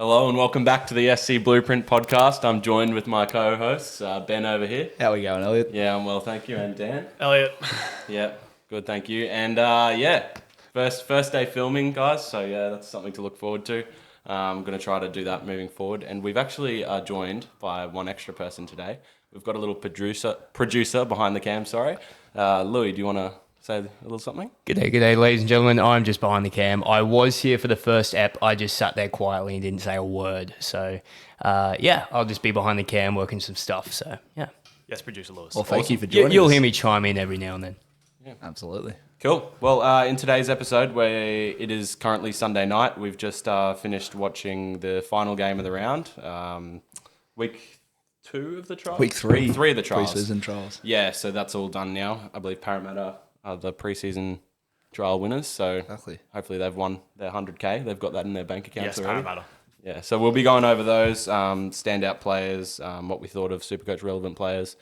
Hello and welcome back to the SC Blueprint podcast. I'm joined with my co-hosts, Ben over here. How we going, Elliot? Yeah, I'm well, thank you. And Dan? Elliot. Yeah, good, thank you. And first day filming, guys. So yeah, that's something to look forward to. I'm going to try to do that moving forward. And we've actually joined by one extra person today. We've got a little producer behind the cam, sorry. Louis, do you want to say a little something? G'day, ladies and gentlemen. I'm just behind the cam. I was here for the first ep. I just sat there quietly and didn't say a word. So, I'll just be behind the cam working some stuff. So, yeah. Yes, producer Lewis. Well, thank you for joining us. You'll hear me chime in every now and then. Yeah, absolutely. Cool. Well, in today's episode, where it is currently Sunday night, we've just finished watching the final game of the round. Week 2 of the trials? Week 3. Week 3 of the trials. Pre-season trials. Yeah, so that's all done now. I believe Parramatta are the pre-season trial winners. So exactly. Hopefully they've won their 100K. They've got that in their bank accounts already. Parramatta. Yeah, so we'll be going over those standout players, what we thought of SuperCoach relevant players,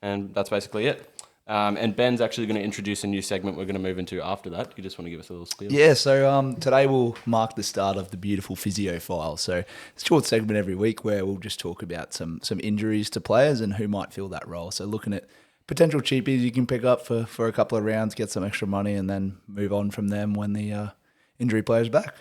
and that's basically it. And Ben's actually going to introduce a new segment we're going to move into after that. You just want to give us a little spiel? Yeah, so today we'll mark the start of the beautiful Physio Files. So it's a short segment every week where we'll just talk about some injuries to players and who might fill that role. So looking at potential cheapies you can pick up for a couple of rounds, get some extra money, and then move on from them when the injury player's back.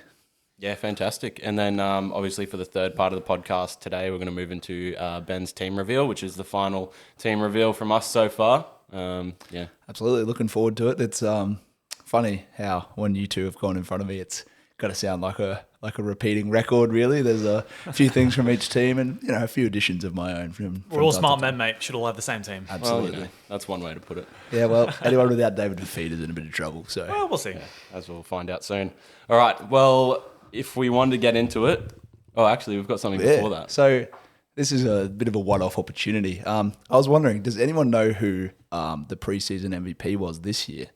Yeah, fantastic. And then obviously for the third part of the podcast today, we're going to move into Ben's team reveal, which is the final team reveal from us so far. Yeah, absolutely. Looking forward to it. It's funny how when you two have gone in front of me, it's got to sound like a repeating record. Really, there's a few things from each team, and a few additions of my own. We're all smart men, mate. Should all have the same team. Absolutely, well, that's one way to put it. Yeah, well, anyone without David Fafita is in a bit of trouble. So, well, we'll see. Yeah, as we'll find out soon. All right. Well, if we wanted to get into it, actually, we've got something before that. So. This is a bit of a one-off opportunity. I was wondering, does anyone know who the preseason MVP was this year?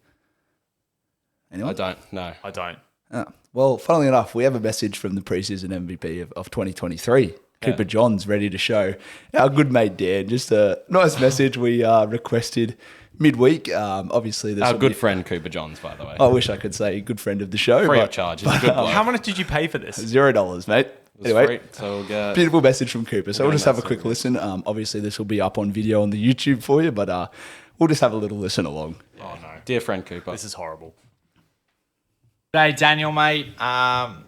Anyone? I don't. No, I don't. Well, funnily enough, we have a message from the preseason MVP of 2023. Cooper Johns ready to show our good mate Dan. Just a nice message we requested midweek. Obviously, this our good friend Cooper Johns, by the way. I wish I could say good friend of the show. Free of charge. He's a good bloke. How much did you pay for this? $0, mate. Anyway, free, so we'll get beautiful message from Cooper. So we'll just have a quick listen. Obviously, this will be up on video on the YouTube for you, but we'll just have a little listen along. Oh, no. Dear friend Cooper. This is horrible. G'day, Daniel, mate.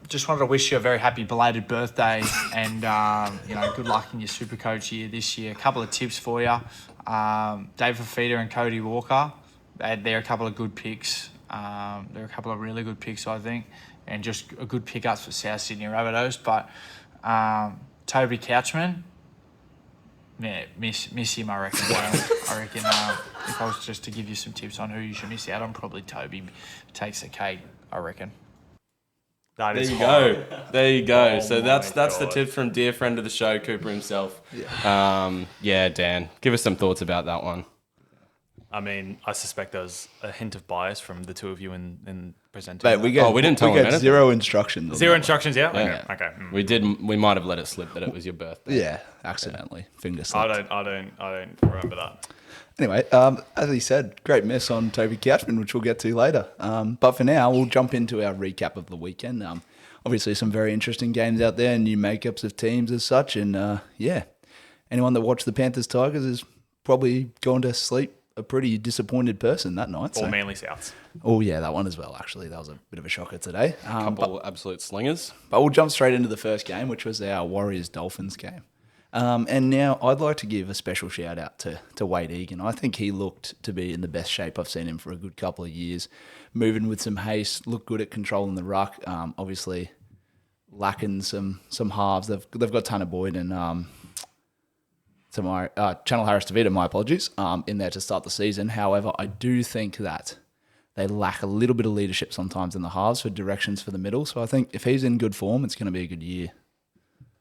Just wanted to wish you a very happy belated birthday and, good luck in your SuperCoach year this year. A couple of tips for you. Dave Fafita and Cody Walker, they're a couple of good picks. They're a couple of really good picks, I think, and just a good pickups for South Sydney Rabbitohs. But Toby Couchman, yeah, miss him, I reckon. I reckon if I was just to give you some tips on who you should miss out on, probably Toby takes the cake, I reckon. That There is you horrible. go. There you go. Oh So that's the God. tip from dear friend of the show, Cooper himself. Yeah, Dan, give us some thoughts about that one. I mean, I suspect there's a hint of bias from the two of you in presenting. Mate, that. we get, we didn't tell him anything. zero instructions. on Zero that one. instructions, yeah? Yeah. Okay. We might have let it slip that it was your birthday. Yeah, accidentally. Finger slipped. I don't remember that. Anyway, as he said, great miss on Toby Couchman, which we'll get to later. But for now, we'll jump into our recap of the weekend. Obviously, some very interesting games out there, new makeups of teams as such. And anyone that watched the Panthers-Tigers has probably gone to sleep a pretty disappointed person that night. All Manly Souths. Oh, yeah, that one as well, actually. That was a bit of a shocker today. Couple absolute slingers. But we'll jump straight into the first game, which was our Warriors-Dolphins game. And now I'd like to give a special shout out to Wade Egan. I think he looked to be in the best shape I've seen him for a good couple of years. Moving with some haste, looked good at controlling the ruck. Obviously lacking some halves. They've got Tanner Boyd and Channel Harris DeVito, my apologies, in there to start the season. However, I do think that they lack a little bit of leadership sometimes in the halves for directions for the middle. So I think if he's in good form, it's going to be a good year.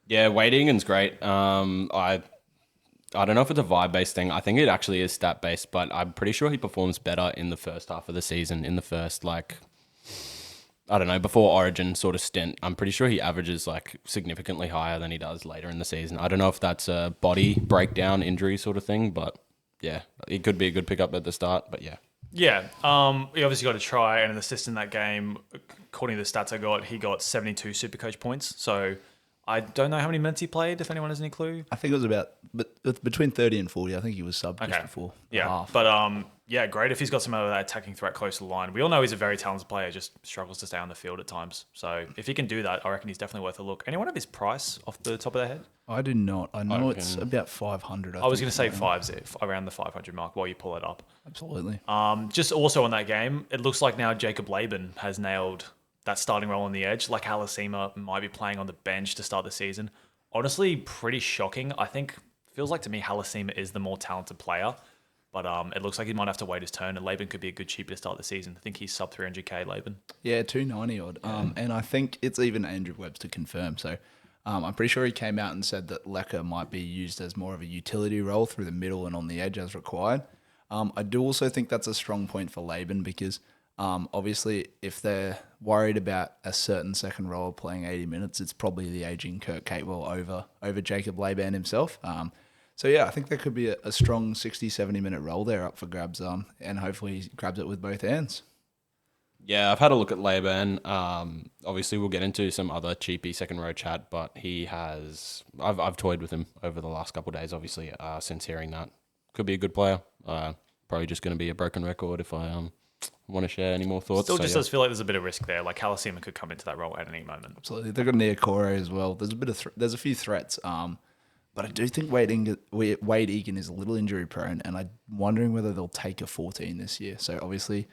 Yeah, Wade Egan's great. I don't know if it's a vibe-based thing. I think it actually is stat-based, but I'm pretty sure he performs better in the first half of the season, in the first, before Origin sort of stint. I'm pretty sure he averages significantly higher than he does later in the season. I don't know if that's a body breakdown injury sort of thing, but yeah, it could be a good pickup at the start, but yeah. Yeah, he obviously got a try and an assist in that game. According to the stats I got, he got 72 SuperCoach points. So I don't know how many minutes he played, if anyone has any clue. I think it was about between 30 and 40. I think he was subbed just before the Yeah, half. but yeah, great if he's got some of that attacking threat close to the line. We all know he's a very talented player, just struggles to stay on the field at times. So if he can do that, I reckon he's definitely worth a look. Anyone have his price off the top of their head? I do not. I know it's about 500. I was going to say around the 500 mark while you pull it up. Absolutely. Just also on that game, it looks like now Jacob Laban has nailed that starting role on the edge. Like Halasima might be playing on the bench to start the season. Honestly, pretty shocking. I think feels like to me Halasima is the more talented player, but it looks like he might have to wait his turn, and Laban could be a good cheaper to start the season. I think he's sub 300k Laban. Yeah, 290 odd. And I think it's even Andrew Webb's to confirm. So I'm pretty sure he came out and said that Lecker might be used as more of a utility role through the middle and on the edge as required. I do also think that's a strong point for Laban because obviously if they're worried about a certain second rower playing 80 minutes, it's probably the aging Kurt Catewell over Jacob Laban himself. So yeah, I think there could be a strong 60, 70 minute role there up for grabs, and hopefully he grabs it with both hands. Yeah, I've had a look at Laban. Obviously, we'll get into some other cheapy second row chat, but he has. I've toyed with him over the last couple of days. Obviously, since hearing that, could be a good player. Probably just going to be a broken record if I want to share any more thoughts. Still just does feel like there's a bit of risk there. Like Halasima could come into that role at any moment. Absolutely, they've got Niokore as well. There's a bit of there's a few threats. But I do think Wade Egan is a little injury prone, and I'm wondering whether they'll take a 14 this year. So obviously,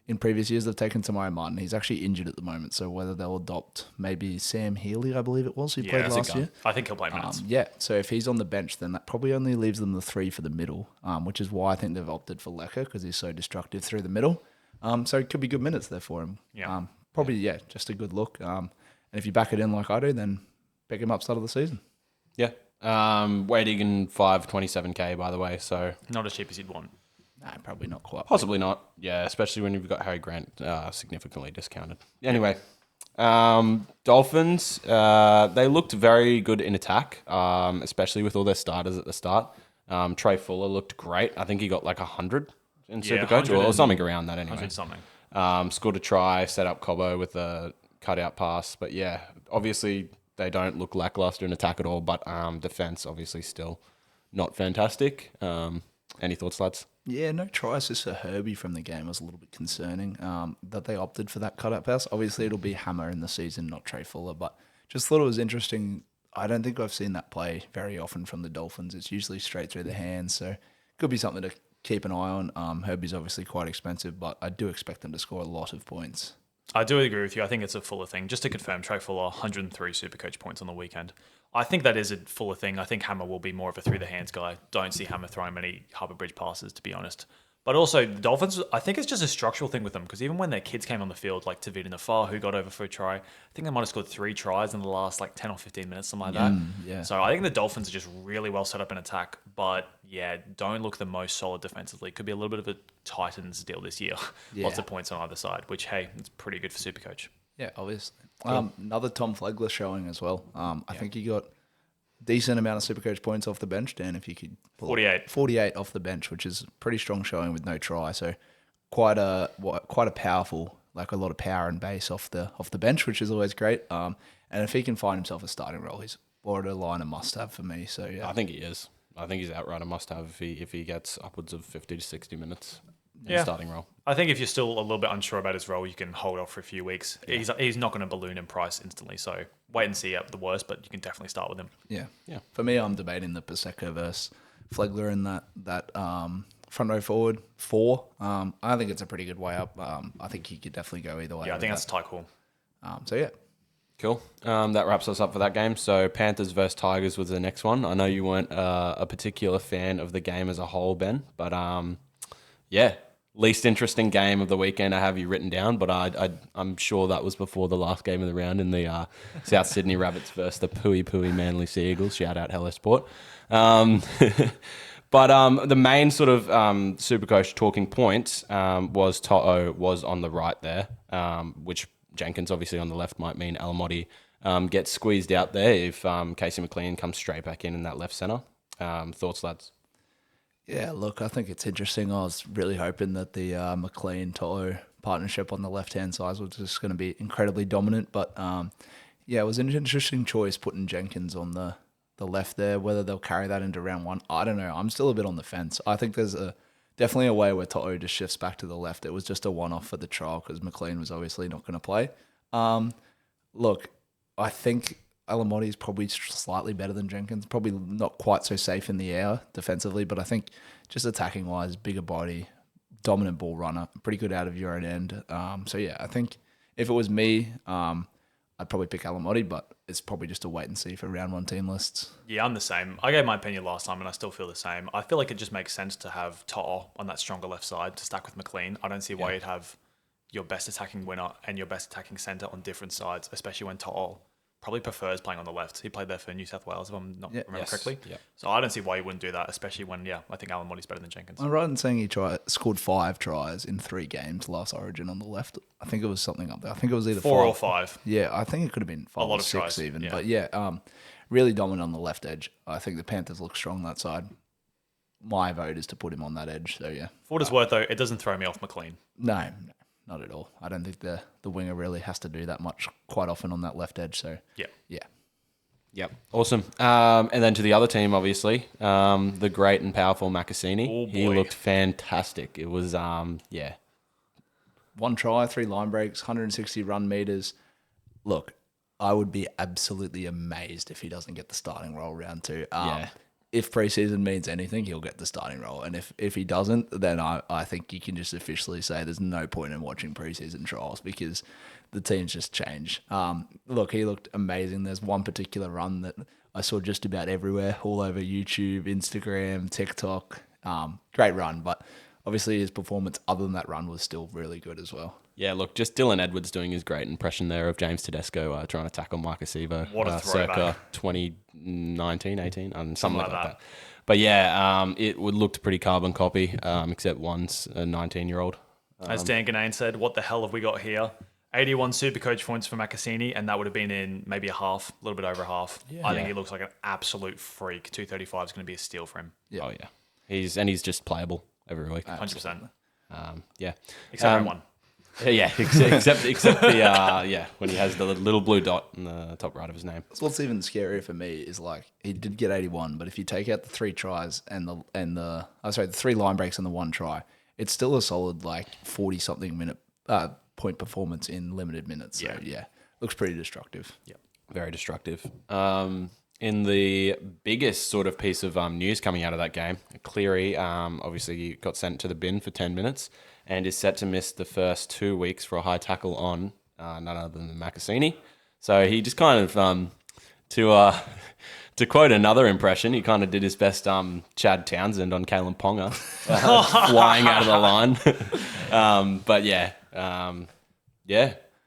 in previous years they've taken Tamari Martin. He's actually injured at the moment, so whether they'll adopt maybe Sam Healy, I believe it was, who played last year. I think he'll play minutes. Yeah, so if he's on the bench, then that probably only leaves them the 3 for the middle, which is why I think they've opted for Lecker because he's so destructive through the middle. So it could be good minutes there for him. Yeah. Just a good look. And if you back it in like I do, then pick him up start of the season. Yeah. Wade Egan 527k by the way, so Not as cheap as you'd want. Nah, probably not quite. possibly not. Yeah, especially when you've got Harry Grant significantly discounted. Anyway, Dolphins they looked very good in attack, especially with all their starters at the start. Trey Fuller looked great. I think he got like 100 in Supercoach or something around that anyway. 100 something. Scored a try, set up Cobbo with a cutout pass, but yeah, obviously. They don't look lackluster in attack at all, but defense obviously still not fantastic. Any thoughts, lads? Yeah, no try assist for Herbie from the game was a little bit concerning that they opted for that cutout pass. Obviously, it'll be Hammer in the season, not Trey Fuller, but just thought it was interesting. I don't think I've seen that play very often from the Dolphins. It's usually straight through the hands, so could be something to keep an eye on. Herbie's obviously quite expensive, but I do expect them to score a lot of points. I do agree with you. I think it's a Fuller thing. Just to confirm, Trey Fuller, 103 Supercoach points on the weekend. I think that is a Fuller thing. I think Hammer will be more of a through-the-hands guy. Don't see Hammer throwing many Harbour Bridge passes, to be honest. But also, the Dolphins, I think it's just a structural thing with them, because even when their kids came on the field, like Tavita Nafar, who got over for a try, I think they might have scored 3 tries in the last 10 or 15 minutes, something like that. Yeah. So I think the Dolphins are just really well set up in attack, but yeah, don't look the most solid defensively. Could be a little bit of a Titans deal this year. Yeah. Lots of points on either side, which, hey, it's pretty good for Supercoach. Yeah, obviously. Another Tom Flegler showing as well. I think he got decent amount of Supercoach points off the bench, Dan, if you could pull 48. 48 off the bench, which is pretty strong showing with no try. So quite a powerful, like a lot of power and base off the bench, which is always great. And if he can find himself a starting role, he's borderline a must-have for me. So yeah, I think he is. I think he's outright a must-have if he gets upwards of 50 to 60 minutes in starting role. I think if you're still a little bit unsure about his role, you can hold off for a few weeks. Yeah. He's not going to balloon in price instantly, so wait and see at the worst, but you can definitely start with him. Yeah. For me, I'm debating the Paseka versus Flegler in that front row forward 4. I think it's a pretty good way up. I think he could definitely go either way. Yeah, I think that's a tight call. So yeah. Cool. That wraps us up for that game. So Panthers versus Tigers was the next one. I know you weren't a particular fan of the game as a whole, Ben, but least interesting game of the weekend I have you written down, but I'm sure that was before the last game of the round in the South Sydney Rabbits versus the Pui Manly Sea Eagles. Shout out Hello Sport. But the main sort of Supercoach talking point was To'o was on the right there, which Jenkins obviously on the left might mean Alamotti gets squeezed out there if Casey McLean comes straight back in that left centre. Thoughts, lads? Yeah, look, I think it's interesting. I was really hoping that the McLean-To'o partnership on the left-hand side was just going to be incredibly dominant, but Yeah, it was an interesting choice putting Jenkins on the left there. Whether they'll carry that into round one, I don't know. I'm still a bit on the fence. I think there's definitely a way where To'o just shifts back to the left. It was just a one-off for the trial because McLean was obviously not going to play. Look, I think Alamotti is probably slightly better than Jenkins. Probably not quite so safe in the air defensively, but I think just attacking-wise, bigger body, dominant ball runner, pretty good out of your own end. So yeah, I think if it was me, I'd probably pick Alamotti, but it's probably just a wait and see for round one team lists. Yeah, I'm the same. I gave my opinion last time and I still feel the same. I feel like it just makes sense to have To'o on that stronger left side to stack with McLean. I don't see why you'd have your best attacking winner and your best attacking centre on different sides, especially when To'o probably prefers playing on the left. He played there for New South Wales, if I'm not remember correctly. Yeah. So I don't see why you wouldn't do that, especially when, I think Alamotti's better than Jenkins. I'm right in saying he scored 5 tries in 3 games last Origin on the left. I think it was something up there. I think it was either 4 or 5. Yeah, I think it could have been 5 A lot or of 6 tries, even. yeah. But really dominant on the left edge. I think the Panthers look strong that side. My vote is to put him on that edge. So yeah. For what it's worth, though, it doesn't throw me off McLean. No, not at all. I don't think the winger really has to do that much quite often on that left edge. So Yeah. Yep. Awesome. And then to the other team, obviously, the great and powerful Makasini. Oh, He boy. looked fantastic. It was, 1 try, 3 line breaks, 160 run meters. Look, I would be absolutely amazed if he doesn't get the starting role round 2. If preseason means anything, he'll get the starting role. And if he doesn't, then I think you can just officially say there's no point in watching preseason trials because the team's just changed. Look, he looked amazing. There's one particular run that I saw just about everywhere, all over YouTube, Instagram, TikTok. Great run, but obviously his performance other than that run was still really good as well. yeah, look, just Dylan Edwards doing his great impression there of James Tedesco trying to tackle Marcus Evo. What a throwback. Circa 2019, 18, something like that. But yeah, it looked a pretty carbon copy, except one's a 19-year-old. As Dan Ganane said, what the hell have we got here? 81 SuperCoach points for Makasini, and that would have been in maybe a little bit over half. I think he looks like an absolute freak. 235 is going to be a steal for him. Yeah. Oh, yeah. He's just playable every week. 100%. Yeah. Except round one. Yeah, except the when he has the little blue dot in the top right of his name. So what's even scarier for me is like he did get 81, but if you take out the 3 tries and the 3 line breaks and the 1 try, it's still a solid like 40 something minute point performance in limited minutes. So looks pretty destructive. Yeah. Very destructive. In the biggest sort of piece of news coming out of that game, Cleary obviously got sent to the bin for 10 minutes and is set to miss the first 2 weeks for a high tackle on none other than Makasini. So he just kind of, to quote another impression, he kind of did his best Chad Townsend on Kalen Ponga, flying out of the line. But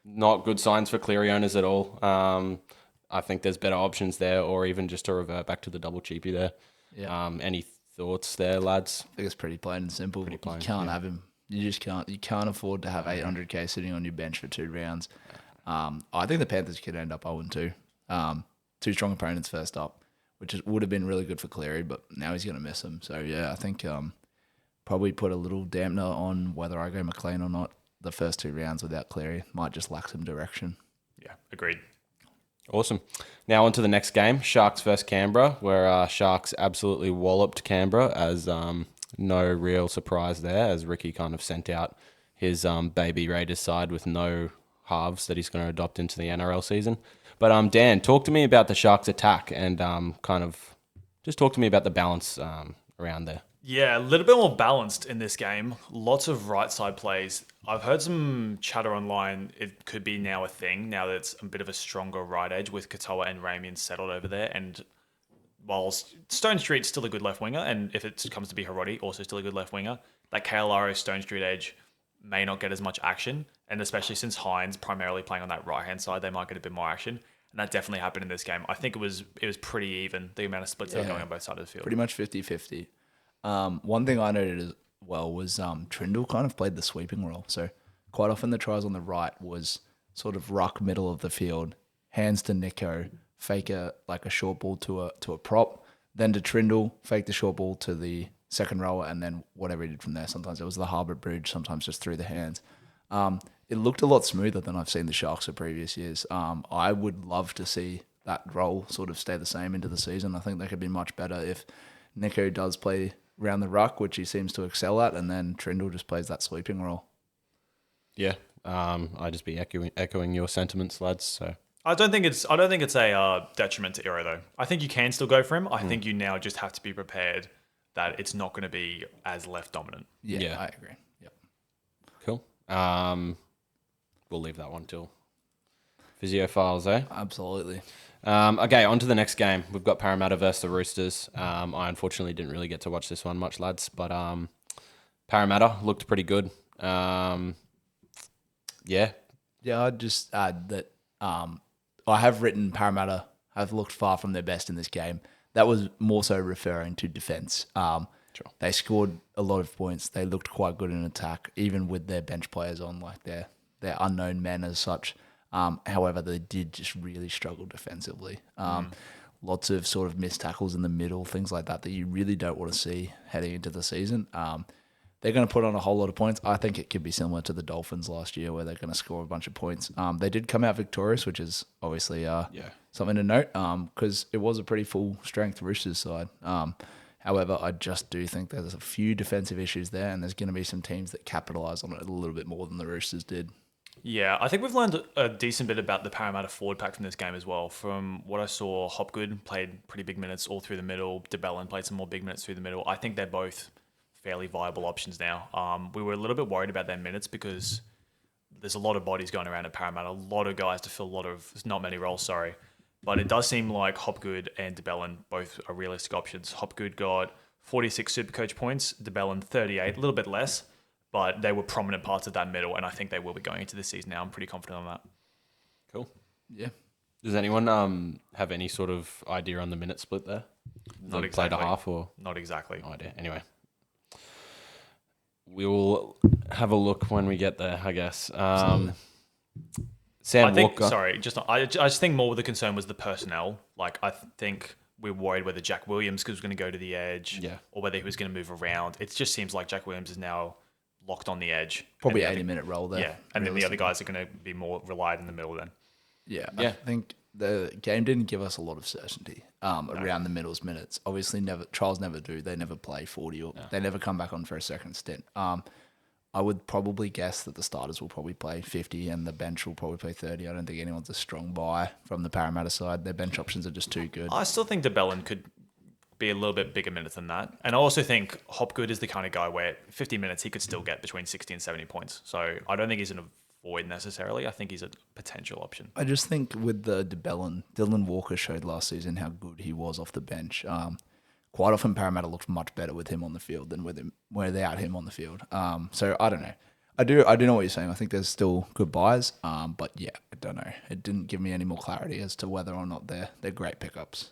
not good signs for Cleary owners at all. I think there's better options there, or even just to revert back to the double cheapie there. Yeah. Any thoughts there, lads? I think it's pretty plain and simple. Pretty plain, you can't have him. You just can't. You can't afford to have 800k sitting on your bench for 2 rounds. I think the Panthers could end up 0-2. 2 strong opponents first up, which would have been really good for Cleary, but now he's going to miss them. So yeah, I think probably put a little dampener on whether I go McLean or not. The first 2 rounds without Cleary might just lack some direction. Yeah, agreed. Awesome. Now on to the next game, Sharks versus Canberra, where Sharks absolutely walloped Canberra as no real surprise there, as Ricky kind of sent out his baby Raiders side with no halves that he's going to adopt into the NRL season. But Dan, talk to me about the Sharks attack and kind of just talk to me about the balance around there. Yeah, a little bit more balanced in this game. Lots of right side plays. I've heard some chatter online. It could be now a thing, now that it's a bit of a stronger right edge with Katoa and Ramian settled over there. And whilst Stone Street's still a good left winger, and if it comes to be Hiroti, also still a good left winger, that KLRO Stone Street edge may not get as much action. And especially since Hines primarily playing on that right-hand side, they might get a bit more action. And that definitely happened in this game. I think it was pretty even, the amount of splits that were going on both sides of the field. Pretty much 50-50. One thing I noted as well was Trindle kind of played the sweeping role. So quite often the tries on the right was sort of ruck middle of the field, hands to Nico, fake a short ball to a prop, then to Trindle, fake the short ball to the second rower, and then whatever he did from there. Sometimes it was the Harbour Bridge, sometimes just through the hands. it looked a lot smoother than I've seen the Sharks of previous years. I would love to see that role sort of stay the same into the season. I think they could be much better if Nico does play around the ruck, which he seems to excel at, and then Trindle just plays that sweeping role. Yeah, I'd just be echoing your sentiments, lads. So I don't think it's a detriment to Iro though. I think you can still go for him. I think you now just have to be prepared that it's not going to be as left dominant. Yeah, I agree. Yep. cool. We'll leave that one till Physio Files, eh? Absolutely. Okay, on to the next game. We've got Parramatta versus the Roosters. I unfortunately didn't really get to watch this one much, lads, but Parramatta looked pretty good. Yeah. Yeah, I'd just add that I have written Parramatta have looked far from their best in this game. That was more so referring to defence. Sure. They scored a lot of points. They looked quite good in attack, even with their bench players on, like their unknown men as such. However, they did just really struggle defensively. Lots of sort of missed tackles in the middle, things like that you really don't want to see heading into the season. They're going to put on a whole lot of points. I think it could be similar to the Dolphins last year where they're going to score a bunch of points. They did come out victorious, which is obviously something to note because it was a pretty full-strength Roosters side. However, I just do think there's a few defensive issues there, and there's going to be some teams that capitalise on it a little bit more than the Roosters did. Yeah, I think we've learned a decent bit about the Parramatta forward pack from this game as well. From what I saw, Hopgood played pretty big minutes all through the middle. DeBellin played some more big minutes through the middle. I think they're both fairly viable options now. We were a little bit worried about their minutes because there's a lot of bodies going around at Parramatta, a lot of guys to fill not many roles, sorry. But it does seem like Hopgood and DeBellin both are realistic options. Hopgood got 46 SuperCoach points, DeBellin 38, a little bit less, but they were prominent parts of that middle, and I think they will be going into this season now. I'm pretty confident on that. Cool. Yeah. Does anyone have any sort of idea on the minute split there? Not Played exactly. a half or? Not exactly. No idea. Anyway. We'll have a look when we get there, I guess. Sam I think, Walker. sorry, I just think more the concern was the personnel. Like, I think we were worried whether Jack Williams was going to go to the edge or whether he was going to move around. It just seems like Jack Williams is now locked on the edge. Probably 80-minute roll there. Yeah, and then the other guys are going to be more relied in the middle then. Yeah, I think the game didn't give us a lot of certainty around the middle's minutes. Obviously, trials never do. They never play 40 or they never come back on for a second stint. I would probably guess that the starters will probably play 50 and the bench will probably play 30. I don't think anyone's a strong buy from the Parramatta side. Their bench options are just too good. I still think DeBellin could be a little bit bigger minutes than that. And I also think Hopgood is the kind of guy where 50 minutes he could still get between 60 and 70 points. So I don't think he's an avoid necessarily. I think he's a potential option. I just think with the DeBellin, Dylan Walker showed last season how good he was off the bench. Quite often Parramatta looked much better with him on the field than without him on the field. So I don't know. I do know what you're saying. I think there's still good buys, but yeah, I don't know. It didn't give me any more clarity as to whether or not they're great pickups.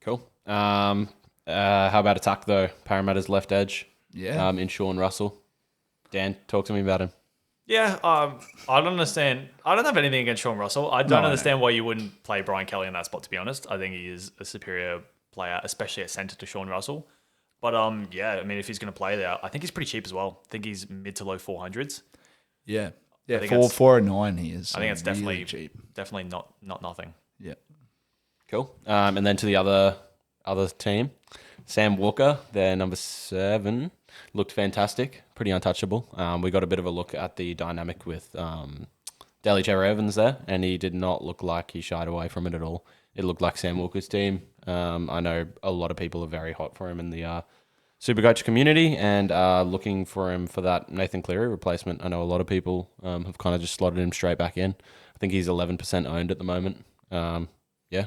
Cool. How about attack though? Parramatta's left edge. Yeah. In Sean Russell. Dan, talk to me about him. Yeah, I don't understand. I don't have anything against Sean Russell. I don't understand why you wouldn't play Brian Kelly in that spot, to be honest. I think he is a superior player, especially at centre to Sean Russell. But yeah, I mean, if he's going to play there, I think he's pretty cheap as well. I think he's mid to low 400s. Yeah. I Yeah, think 409 he is. I think it's really definitely cheap. definitely not nothing. Yeah. Cool. And then to the other team, Sam Walker, their number 7, looked fantastic, pretty untouchable. We got a bit of a look at the dynamic with Daly Cherry-Evans there, and he did not look like he shied away from it at all. It looked like Sam Walker's team. I know a lot of people are very hot for him in the SuperCoach community and looking for him for that Nathan Cleary replacement. I know a lot of people have kind of just slotted him straight back in. I think he's 11% owned at the moment. Yeah.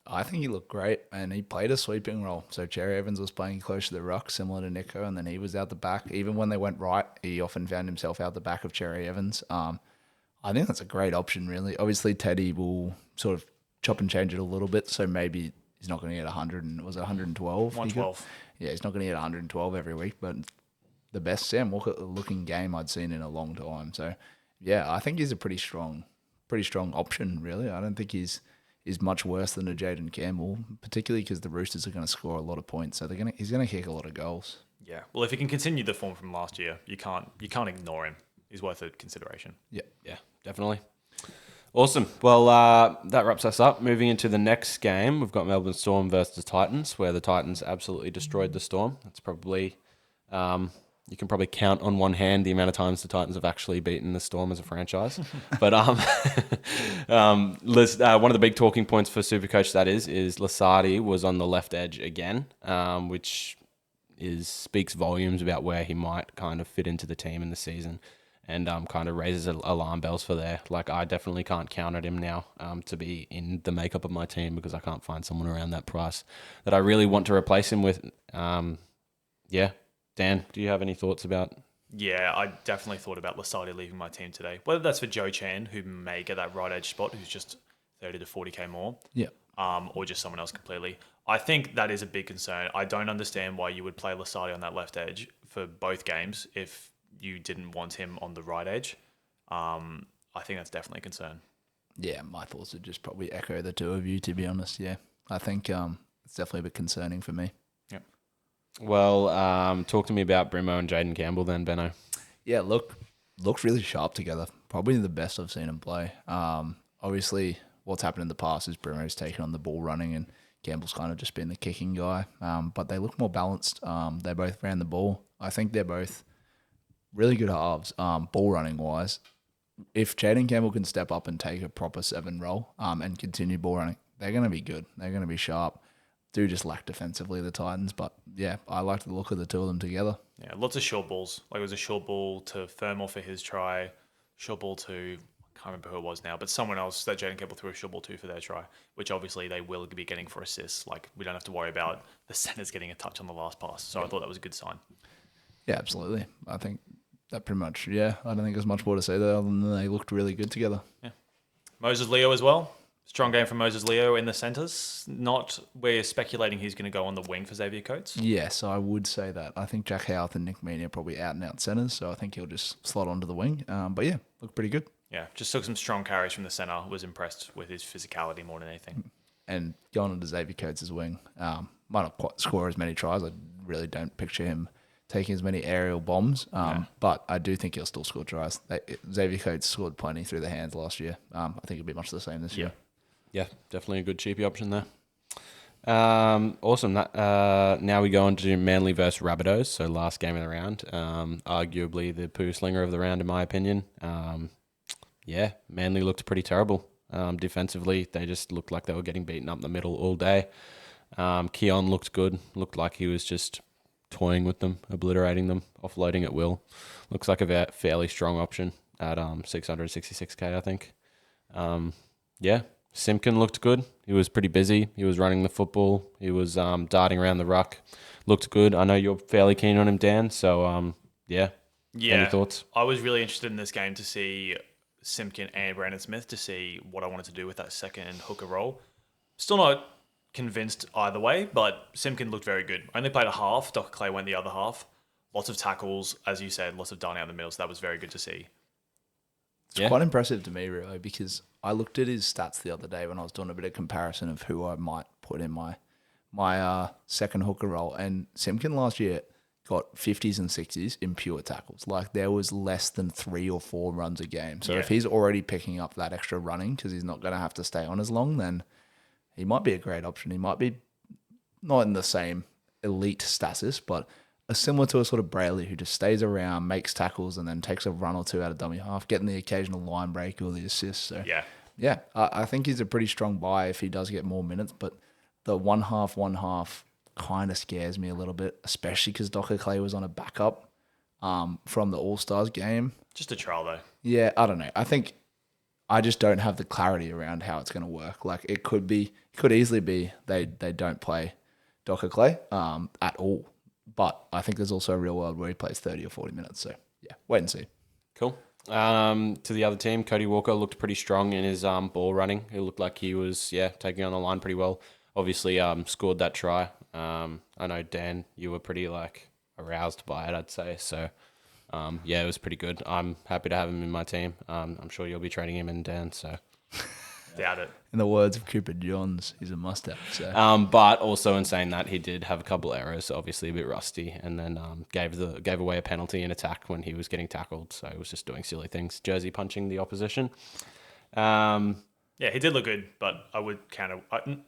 I think he looked great, and he played a sweeping role. So Cherry-Evans was playing close to the ruck, similar to Nico, and then he was out the back. Even when they went right, he often found himself out the back of Cherry-Evans. I think that's a great option, really. Obviously, Teddy will sort of chop and change it a little bit, so maybe he's not going to get 100, and was it 112? 112. Yeah, he's not going to get 112 every week, but the best Sam Walker-looking game I'd seen in a long time. So, yeah, I think he's a pretty strong option, really. I don't think he's much worse than a Jaden Campbell, particularly because the Roosters are going to score a lot of points, so he's going to kick a lot of goals. Yeah. Well, if he can continue the form from last year, you can't ignore him. is worth a consideration. Yeah. Yeah, definitely. Awesome. Well, that wraps us up. Moving into the next game, we've got Melbourne Storm versus the Titans, where the Titans absolutely destroyed the Storm. That's probably, you can probably count on one hand the amount of times the Titans have actually beaten the Storm as a franchise. But one of the big talking points for Supercoach, that is Lasardi was on the left edge again, which speaks volumes about where he might kind of fit into the team in the season. And kind of raises alarm bells for there. Like, I definitely can't count at him now to be in the makeup of my team because I can't find someone around that price that I really want to replace him with. Yeah. Dan, do you have any thoughts about? Yeah, I definitely thought about Lasardi leaving my team today. Whether that's for Joe Chan, who may get that right edge spot, who's just 30 to 40K more. Yeah. Or just someone else completely. I think that is a big concern. I don't understand why you would play Lasardi on that left edge for both games if you didn't want him on the right edge. I think that's definitely a concern. Yeah, my thoughts would just probably echo the two of you, to be honest. Yeah, I think it's definitely a bit concerning for me. Yeah. Well, talk to me about Brimo and Jaden Campbell then, Benno. Yeah, looked really sharp together. Probably the best I've seen him play. Obviously, what's happened in the past is Brimo's taken on the ball running and Campbell's kind of just been the kicking guy. But they look more balanced. They both ran the ball. I think they're both really good halves, ball running wise. If Jaden Campbell can step up and take a proper 7 role and continue ball running, they're going to be good. They're going to be sharp. Do just lack defensively, the Titans. But yeah, I like the look of the two of them together. Yeah, lots of short balls. Like, it was a short ball to Fermor for his try, short ball to, I can't remember who it was now, but someone else that Jaden Campbell threw a short ball to for their try, which obviously they will be getting for assists. Like, we don't have to worry about the centers getting a touch on the last pass. So I thought that was a good sign. Yeah, absolutely. I think that pretty much, I don't think there's much more to say there other than they looked really good together. Yeah. Moses Leo as well. Strong game from Moses Leo in the centres. We're speculating he's going to go on the wing for Xavier Coates. Yes, I would say that. I think Jack Howarth and Nick Meaney are probably out and out centres, so I think he'll just slot onto the wing. But yeah, looked pretty good. Yeah, just took some strong carries from the centre. Was impressed with his physicality more than anything. And going into Xavier Coates' wing, might not quite score as many tries. I really don't picture him taking as many aerial bombs, but I do think he'll still score tries. Xavier Coates scored plenty through the hands last year. I think it'll be much the same this year. Yeah, definitely a good cheapy option there. Awesome. Now we go on to Manly versus Rabbitohs, so last game of the round. Arguably the poo slinger of the round, in my opinion. Manly looked pretty terrible. Defensively, they just looked like they were getting beaten up the middle all day. Keon looked good. Looked like he was just toying with them, obliterating them, offloading at will. Looks like a fairly strong option at 666k, I think. Simpkin looked good. He was pretty busy. He was running the football. He was darting around the ruck. Looked good. I know you're fairly keen on him, Dan. So, Any thoughts? I was really interested in this game to see Simpkin and Brandon Smith, to see what I wanted to do with that second hooker role. Still not convinced either way, but Simpkin looked very good. Only played a half. Dr. Clay went the other half. Lots of tackles, as you said, lots of darting out in the middle. So that was very good to see. It's quite impressive to me, really, because I looked at his stats the other day when I was doing a bit of comparison of who I might put in my second hooker role. And Simpkin last year got 50s and 60s in pure tackles. Like, there was less than 3 or 4 runs a game. So if he's already picking up that extra running because he's not going to have to stay on as long, then he might be a great option. He might be not in the same elite status, but similar to a sort of Brayley who just stays around, makes tackles, and then takes a run or two out of dummy half, getting the occasional line break or the assist. So I think he's a pretty strong buy if he does get more minutes, but the one half kind of scares me a little bit, especially because Dr. Clay was on a backup from the All-Stars game. Just a trial, though. Yeah, I don't know. I think I just don't have the clarity around how it's going to work. Like, it could easily be they don't play Dr. Clay at all. But I think there's also a real world where he plays 30 or 40 minutes. So, yeah, wait and see. Cool. To the other team, Cody Walker looked pretty strong in his ball running. It looked like he was, taking on the line pretty well. Obviously, scored that try. I know, Dan, you were pretty, aroused by it, I'd say. So, it was pretty good. I'm happy to have him in my team. I'm sure you'll be trading him in, Dan, so... Doubt it. In the words of Cooper Johns, he's a must-have. So. But also in saying that, he did have a couple errors, obviously a bit rusty, and then gave away a penalty in attack when he was getting tackled. So he was just doing silly things, jersey punching the opposition. Yeah, he did look good, but I would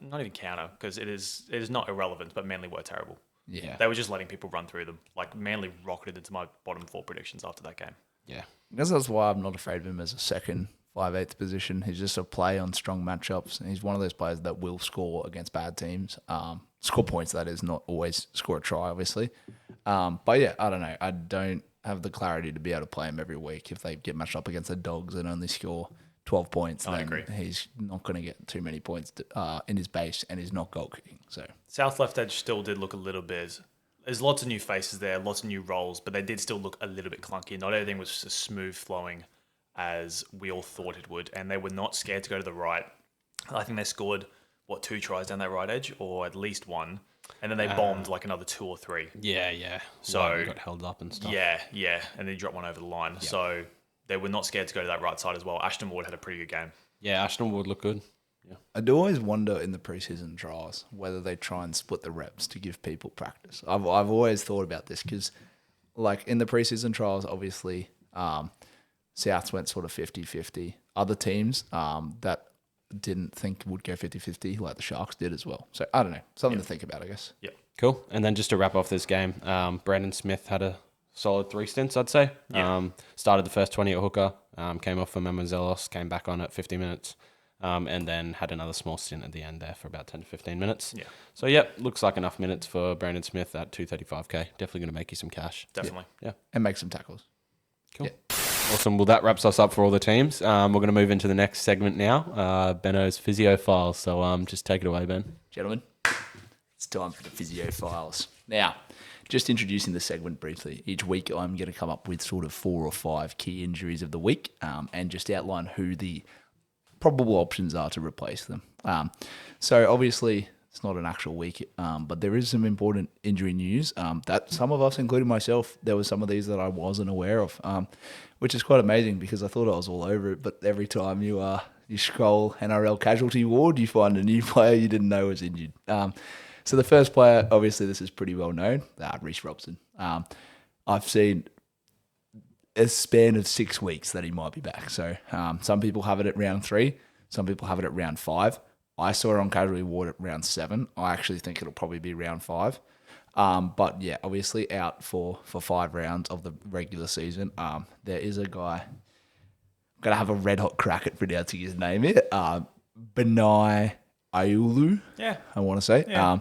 not even counter, because it is not irrelevant, but Manly were terrible. Yeah. They were just letting people run through them. Like, Manly rocketed into my bottom 4 predictions after that game. Yeah. I guess that's why I'm not afraid of him as a second 5/8 position. He's just a play on strong matchups. And he's one of those players that will score against bad teams. Score points, that is, not always score a try, obviously. But yeah, I don't know. I don't have the clarity to be able to play him every week. If they get matched up against the Dogs and only score 12 points, I then agree. he's not going to get too many points in his base, and he's not goal kicking. So South left edge still did look a little bit. There's lots of new faces there, lots of new roles, but they did still look a little bit clunky. Not everything was as smooth flowing as we all thought it would, and they were not scared to go to the right. I think they scored 2 tries down that right edge, or at least 1, and then they bombed like another 2 or 3. Yeah. So One got held up and stuff. Yeah, and then he dropped one over the line. Yeah. So they were not scared to go to that right side as well. Ashton Ward had a pretty good game. Yeah, Ashton Ward looked good. Yeah. I do always wonder in the preseason trials whether they try and split the reps to give people practice. I've always thought about this because, like, in the preseason trials, obviously, Souths went sort of 50-50. Other teams that didn't think would go 50-50, like the Sharks did as well. So, I don't know. Something to think about, I guess. Yeah. Cool. And then just to wrap off this game, Brandon Smith had a solid 3 stints, I'd say. Yeah. Started the first 20 at hooker, came off for Memozelos, came back on at 50 minutes, and then had another small stint at the end there for about 10 to 15 minutes. Yeah. So, yep, looks like enough minutes for Brandon Smith at 235K. Definitely going to make you some cash. Definitely. Yeah. And make some tackles. Cool. Yeah. Awesome. Well, that wraps us up for all the teams. We're going to move into the next segment now, Benno's Physio Files. So just take it away, Ben. Gentlemen, it's time for the Physio Files. Now, just introducing the segment briefly. Each week I'm going to come up with sort of 4 or 5 key injuries of the week and just outline who the probable options are to replace them. So obviously it's not an actual week, but there is some important injury news that some of us, including myself, there were some of these that I wasn't aware of, which is quite amazing because I thought I was all over it, but every time you scroll NRL casualty ward, you find a new player you didn't know was injured. So the first player, obviously this is pretty well known, Reece Robson. I've seen a span of 6 weeks that he might be back. So some people have it at round 3, some people have it at round 5. I saw it on casualty ward at round 7. I actually think it'll probably be round 5. But yeah, obviously out for 5 rounds of the regular season. There is a guy, I'm going to have a red hot crack at pronouncing his name here. Benai Ayulu, Yeah. I want to say. Yeah.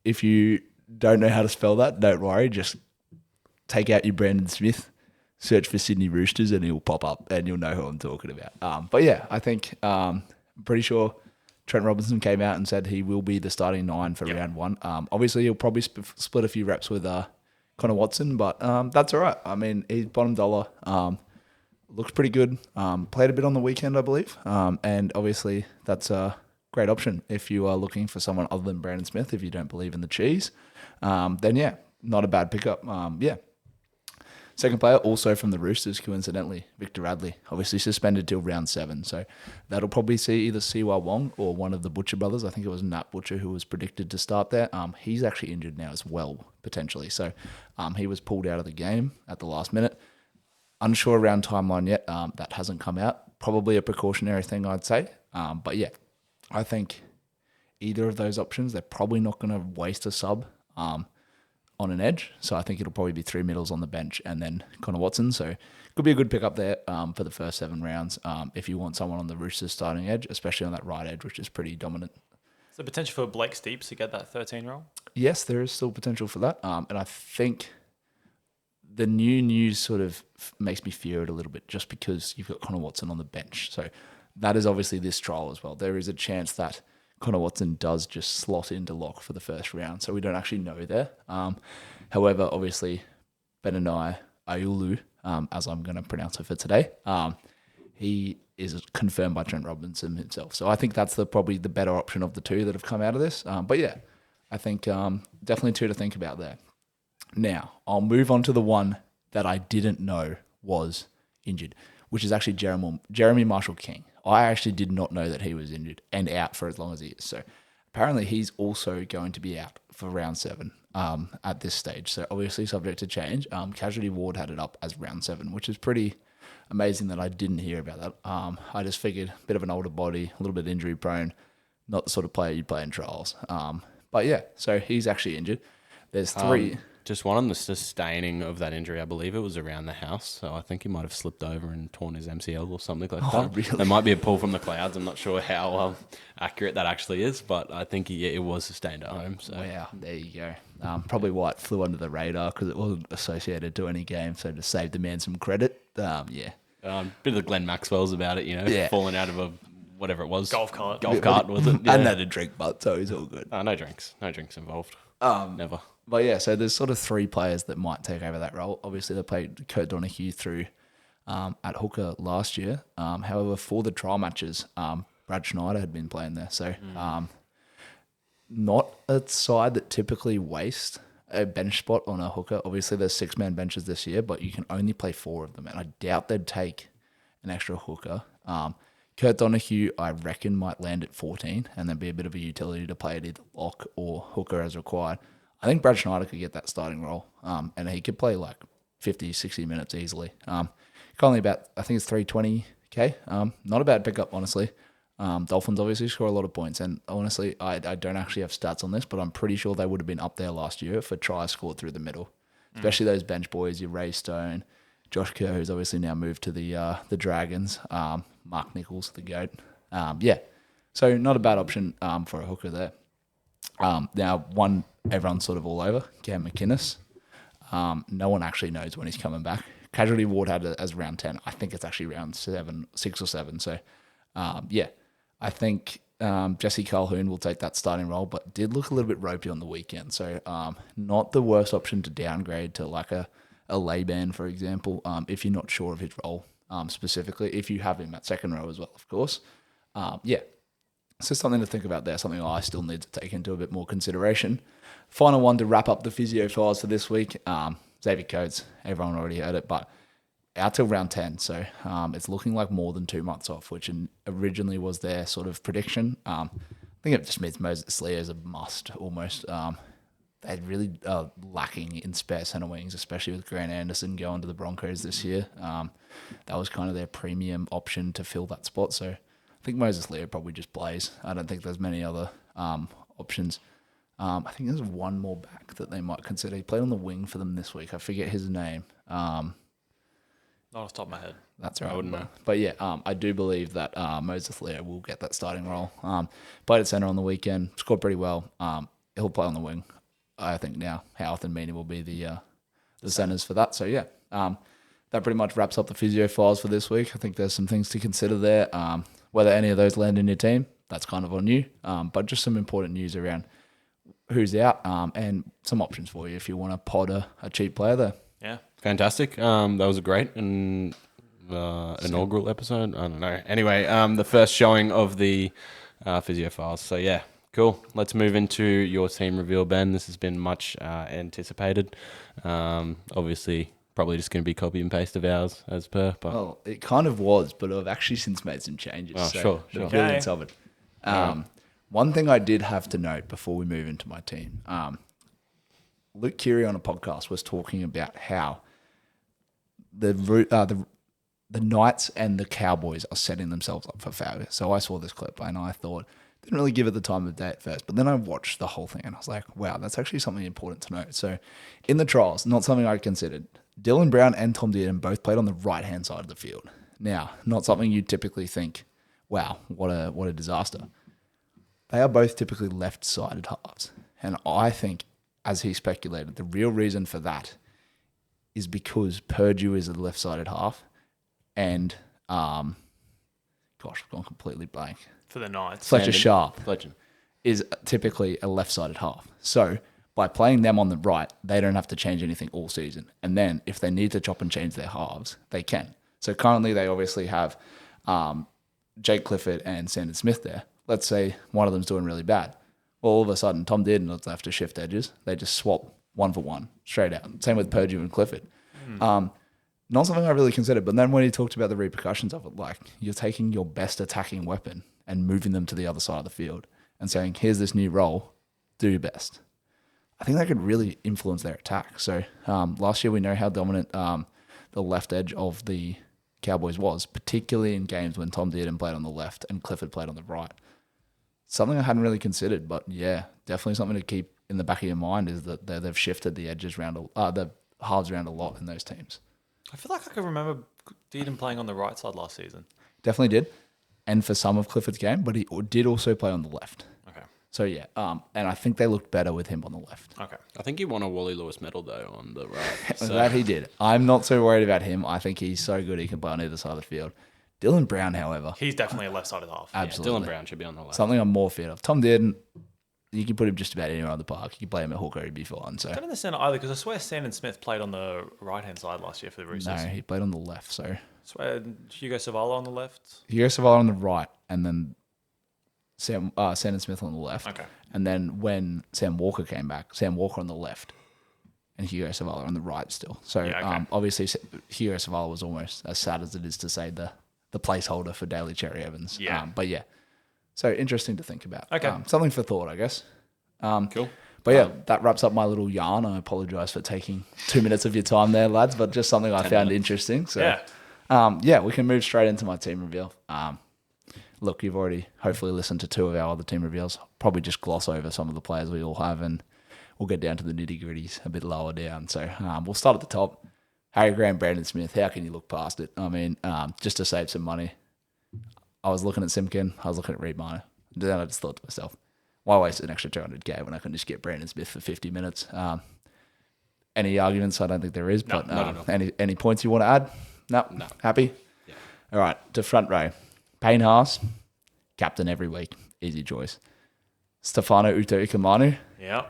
If you don't know how to spell that, don't worry. Just take out your Brandon Smith, search for Sydney Roosters, and he'll pop up, and you'll know who I'm talking about. But yeah, I think I'm pretty sure Trent Robinson came out and said he will be the starting 9 for round 1. Obviously, he'll probably split a few reps with Connor Watson, but that's all right. I mean, he's bottom dollar. Looks pretty good. Played a bit on the weekend, I believe. And obviously, that's a great option if you are looking for someone other than Brandon Smith, if you don't believe in the cheese. Then, yeah, not a bad pickup. Yeah. Second player, also from the Roosters, coincidentally, Victor Radley, obviously suspended till round 7. So that'll probably see either Siwa Wong or one of the Butcher brothers. I think it was Nat Butcher who was predicted to start there. He's actually injured now as well, potentially. So he was pulled out of the game at the last minute. Unsure around timeline yet. That hasn't come out. Probably a precautionary thing, I'd say. But yeah, I think either of those options, they're probably not going to waste a sub on an edge. So I think it'll probably be 3 middles on the bench and then Connor Watson. So could be a good pickup there for the first 7 rounds if you want someone on the Roosters starting edge, especially on that right edge, which is pretty dominant. Is there potential for Blake Steeps to get that 13 role? Yes, there is still potential for that. And I think the new news sort of makes me fear it a little bit just because you've got Connor Watson on the bench. So that is obviously this trial as well. There is a chance that Connor Watson does just slot into lock for the first round, so we don't actually know there. However, obviously, Benani Ayulu, as I'm going to pronounce it for today, he is confirmed by Trent Robinson himself. So I think that's probably the better option of the 2 that have come out of this. But yeah, I think definitely 2 to think about there. Now, I'll move on to the one that I didn't know was injured, which is actually Jeremy Marshall-King. I actually did not know that he was injured and out for as long as he is. So apparently he's also going to be out for round 7 at this stage. So obviously subject to change. Casualty Ward had it up as round 7, which is pretty amazing that I didn't hear about that. I just figured a bit of an older body, a little bit injury prone, not the sort of player you'd play in trials. But yeah, so he's actually injured. There's 3. Just one on the sustaining of that injury. I believe it was around the house, so I think he might have slipped over and torn his MCL or something like that. Really? There might be a pull from the clouds. I'm not sure how accurate that actually is, but I think it was sustained at home. So Wow, there you go. Probably why it flew under the radar because it wasn't associated to any game. So to save the man some credit, yeah. Bit of the Glenn Maxwell's about it, Yeah. falling out of a whatever it was. Golf cart. Golf cart, was it? I hadn't had a drink, but so he's all good. No drinks. No drinks involved. Never. But yeah, so there's sort of 3 players that might take over that role. Obviously, they played Kurt Donahue through at hooker last year. However, for the trial matches, Brad Schneider had been playing there. So not a side that typically wastes a bench spot on a hooker. Obviously, there's 6-man benches this year, but you can only play 4 of them. And I doubt they'd take an extra hooker. Kurt Donahue, I reckon, might land at 14 and then be a bit of a utility to play at either lock or hooker as required. I think Brad Schneider could get that starting role, and he could play like 50, 60 minutes easily. Currently about, I think it's 320K. Not a bad pickup, honestly. Dolphins obviously score a lot of points, and honestly, I don't actually have stats on this, but I'm pretty sure they would have been up there last year for tries scored through the middle, especially those bench boys, your Ray Stone, Josh Kerr, who's obviously now moved to the Dragons, Mark Nichols, the GOAT. Yeah, so not a bad option for a hooker there. Now, one everyone's sort of all over, Cam McInnes. No one actually knows when he's coming back. Casualty Ward had it as round 10. I think it's actually round 6 or 7. So, yeah, I think Jesse Calhoun will take that starting role, but did look a little bit ropey on the weekend. So, not the worst option to downgrade to like a Laban, for example, if you're not sure of his role specifically, if you have him at second row as well, of course. Yeah. So something to think about there, something I still need to take into a bit more consideration. Final one to wrap up the Physio Files for this week. Xavier Coates, everyone already heard it, but out till round 10. So it's looking like more than 2 months off, which originally was their sort of prediction. I think it just means Moses Lee is a must almost. They're really lacking in spare centre wings, especially with Grant Anderson going to the Broncos this year. That was kind of their premium option to fill that spot. So I think Moses Lee probably just plays. I don't think there's many other options. I think there's one more back that they might consider. He played on the wing for them this week. I forget his name. Not off the top of my head. That's right. I wouldn't know. But yeah, I do believe that Moses Lee will get that starting role. Played at centre on the weekend, scored pretty well. He'll play on the wing. I think now Howarth and Meany will be the centres for that. So yeah, that pretty much wraps up the Physio Files for this week. I think there's some things to consider there. Whether any of those land in your team, that's kind of on you. But just some important news around who's out and some options for you if you want to pod a cheap player there. Yeah. Fantastic. That was a great inaugural episode. I don't know. Anyway, the first showing of the Physio Files. So yeah, cool. Let's move into your team reveal, Ben. This has been much anticipated. Obviously, probably just going to be copy and paste of ours as per. But Well, it kind of was, but I've actually since made some changes. Oh, so sure. the feelings of it. One thing I did have to note before we move into my team, Luke Keary on a podcast was talking about how the Knights and the Cowboys are setting themselves up for failure. So I saw this clip and I thought, didn't really give it the time of day at first, but then I watched the whole thing and I was like, wow, that's actually something important to note. So in the trials, not something I considered, Dylan Brown and Tom Dearden both played on the right-hand side of the field. Now, not something you typically think, wow, what a disaster. They are both typically left-sided halves. And I think, as he speculated, the real reason for that is because Purdue is a left-sided half and, I've gone completely blank. For the Knights. Fletcher Sharp Legend. is typically a left-sided half. So by playing them on the right, they don't have to change anything all season. And then if they need to chop and change their halves, they can. So currently they obviously have Jake Clifford and Sandon Smith there. Let's say one of them's doing really bad. Well, all of a sudden, Tom Dearden doesn't have to shift edges. They just swap 1 for 1 straight out. Same with Purdue and Clifford. not something I really considered. But then when he talked about the repercussions of it, like you're taking your best attacking weapon and moving them to the other side of the field and saying, here's this new role, do your best. I think that could really influence their attack. So last year we know how dominant the left edge of the Cowboys was, particularly in games when Tom Dearden played on the left and Clifford played on the right. Something I hadn't really considered, but yeah, definitely something to keep in the back of your mind is that they've shifted the edges around, the halves around a lot in those teams. I feel like I can remember Dearden playing on the right side last season. Definitely did, and for some of Clifford's game, but he did also play on the left. Okay. So yeah, and I think they looked better with him on the left. Okay. I think he won a Wally Lewis medal though on the right. So. That he did. I'm not so worried about him. I think he's so good he can play on either side of the field. Dylan Brown, however, He's definitely a left-sided half. absolutely. Dylan Brown should be on the left. Something I'm more feared of. Tom Dearden, you can put him just about anywhere on the park. You can play him at hooker, he'd be fine. So I don't understand either because I swear Sandon Smith played on the right-hand side last year for the Roosters. no, he played on the left. So I swear Hugo Savala on the left. Hugo Savala on the right, and then Sandon Smith on the left. Okay. And then when Sam Walker came back, Sam Walker on the left, and Hugo Savala on the right still. So Yeah, okay. obviously Hugo Savala was almost as sad as it is to say the placeholder for Daly Cherry Evans. Yeah. But yeah, so interesting to think about. Okay. Something for thought, I guess. Cool. But yeah, that wraps up my little yarn. I apologise for taking 2 minutes of your time there, lads, but just something I found interesting. So Yeah. we can move straight into my team reveal. Look, you've already hopefully listened to 2 of our other team reveals. Probably just gloss over some of the players we all have, and we'll get down to the nitty gritties a bit lower down. So we'll start at the top. Harry Graham, Brandon Smith. How can you look past it? I mean, just to save some money, I was looking at Simpkin. I was looking at Reed Minor. Then I just thought to myself, why waste an extra $200K when I can just get Brandon Smith for 50 minutes? Any arguments? I don't think there is. No, but not at all. any points you want to add? No. Happy? Yeah. All right, to front row. Payne Haas, captain every week. Easy choice. Stefano Utoikamanu, Yeah.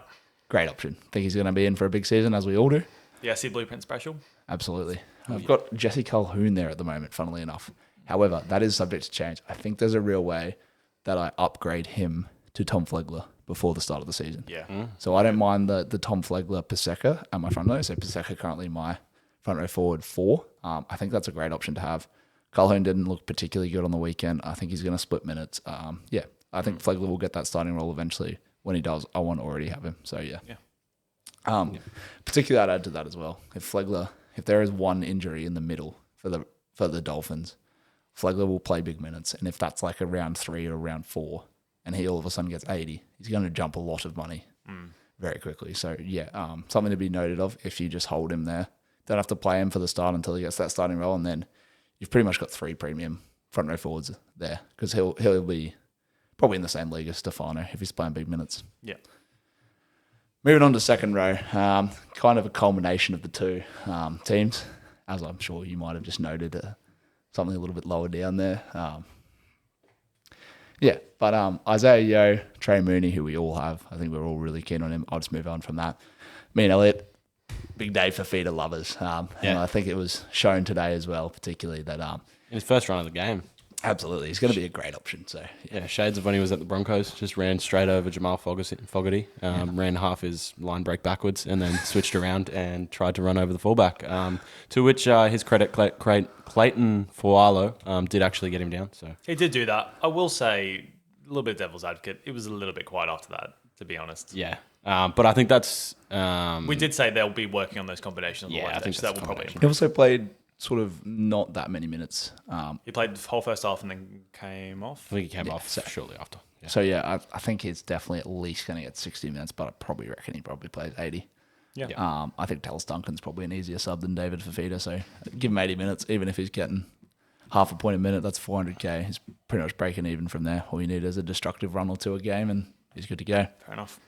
great option. Think he's going to be in for a big season, as we all do. The SC Blueprint special. Absolutely. I've got Jesse Calhoun there at the moment, funnily enough. However, that is subject to change. I think there's a real way that I upgrade him to Tom Flegler before the start of the season. Yeah. So I don't mind the Tom Flegler Paseka at my front row. So Paseka currently my front row forward 4. I think that's a great option to have. Calhoun didn't look particularly good on the weekend. I think he's going to split minutes. I think Flegler will get that starting role eventually. When he does, I want to already have him. So yeah. Particularly I'd add to that as well. If there is one injury in the middle for the Dolphins, Flegler will play big minutes. And if that's like a round 3 or round 4, and he all of a sudden gets 80, he's going to jump a lot of money very quickly. So yeah, something to be noted of if you just hold him there. Don't have to play him for the start until he gets that starting role, and then you've pretty much got 3 premium front row forwards there because he'll be probably in the same league as Stefano if he's playing big minutes. Yeah. Moving on to second row, kind of a culmination of the 2 teams, as I'm sure you might have just noted, something a little bit lower down there. But Isaiah Yeo, Trey Mooney, who we all have, I think we're all really keen on him. I'll just move on from that. Me and Elliot, big day for feeder lovers. And I think it was shown today as well, particularly that... In his first run of the game. Absolutely. He's going to be a great option. So Yeah, shades of when he was at the Broncos. Just ran straight over Jamal Fogarty, ran half his line break backwards and then switched around and tried to run over the fullback. To which his credit, Clayton Fualo did actually get him down. So He did do that. I will say, a little bit of devil's advocate, it was a little bit quiet after that, to be honest. yeah, but I think that's We did say they'll be working on those combinations on the Yeah, left I think edge, so that's that will a probably combination. he also played sort of not that many minutes. He played the whole first half and then came off. I think he came off shortly after. Yeah. So yeah, I think he's definitely at least going to get 60 minutes, but I probably reckon he probably plays 80. Yeah. I think Dallas Duncan's probably an easier sub than David Fafita, so give him 80 minutes, even if he's getting half a point a minute, that's 400K. He's pretty much breaking even from there. All you need is a destructive run or 2 a game, and he's good to go. Fair enough.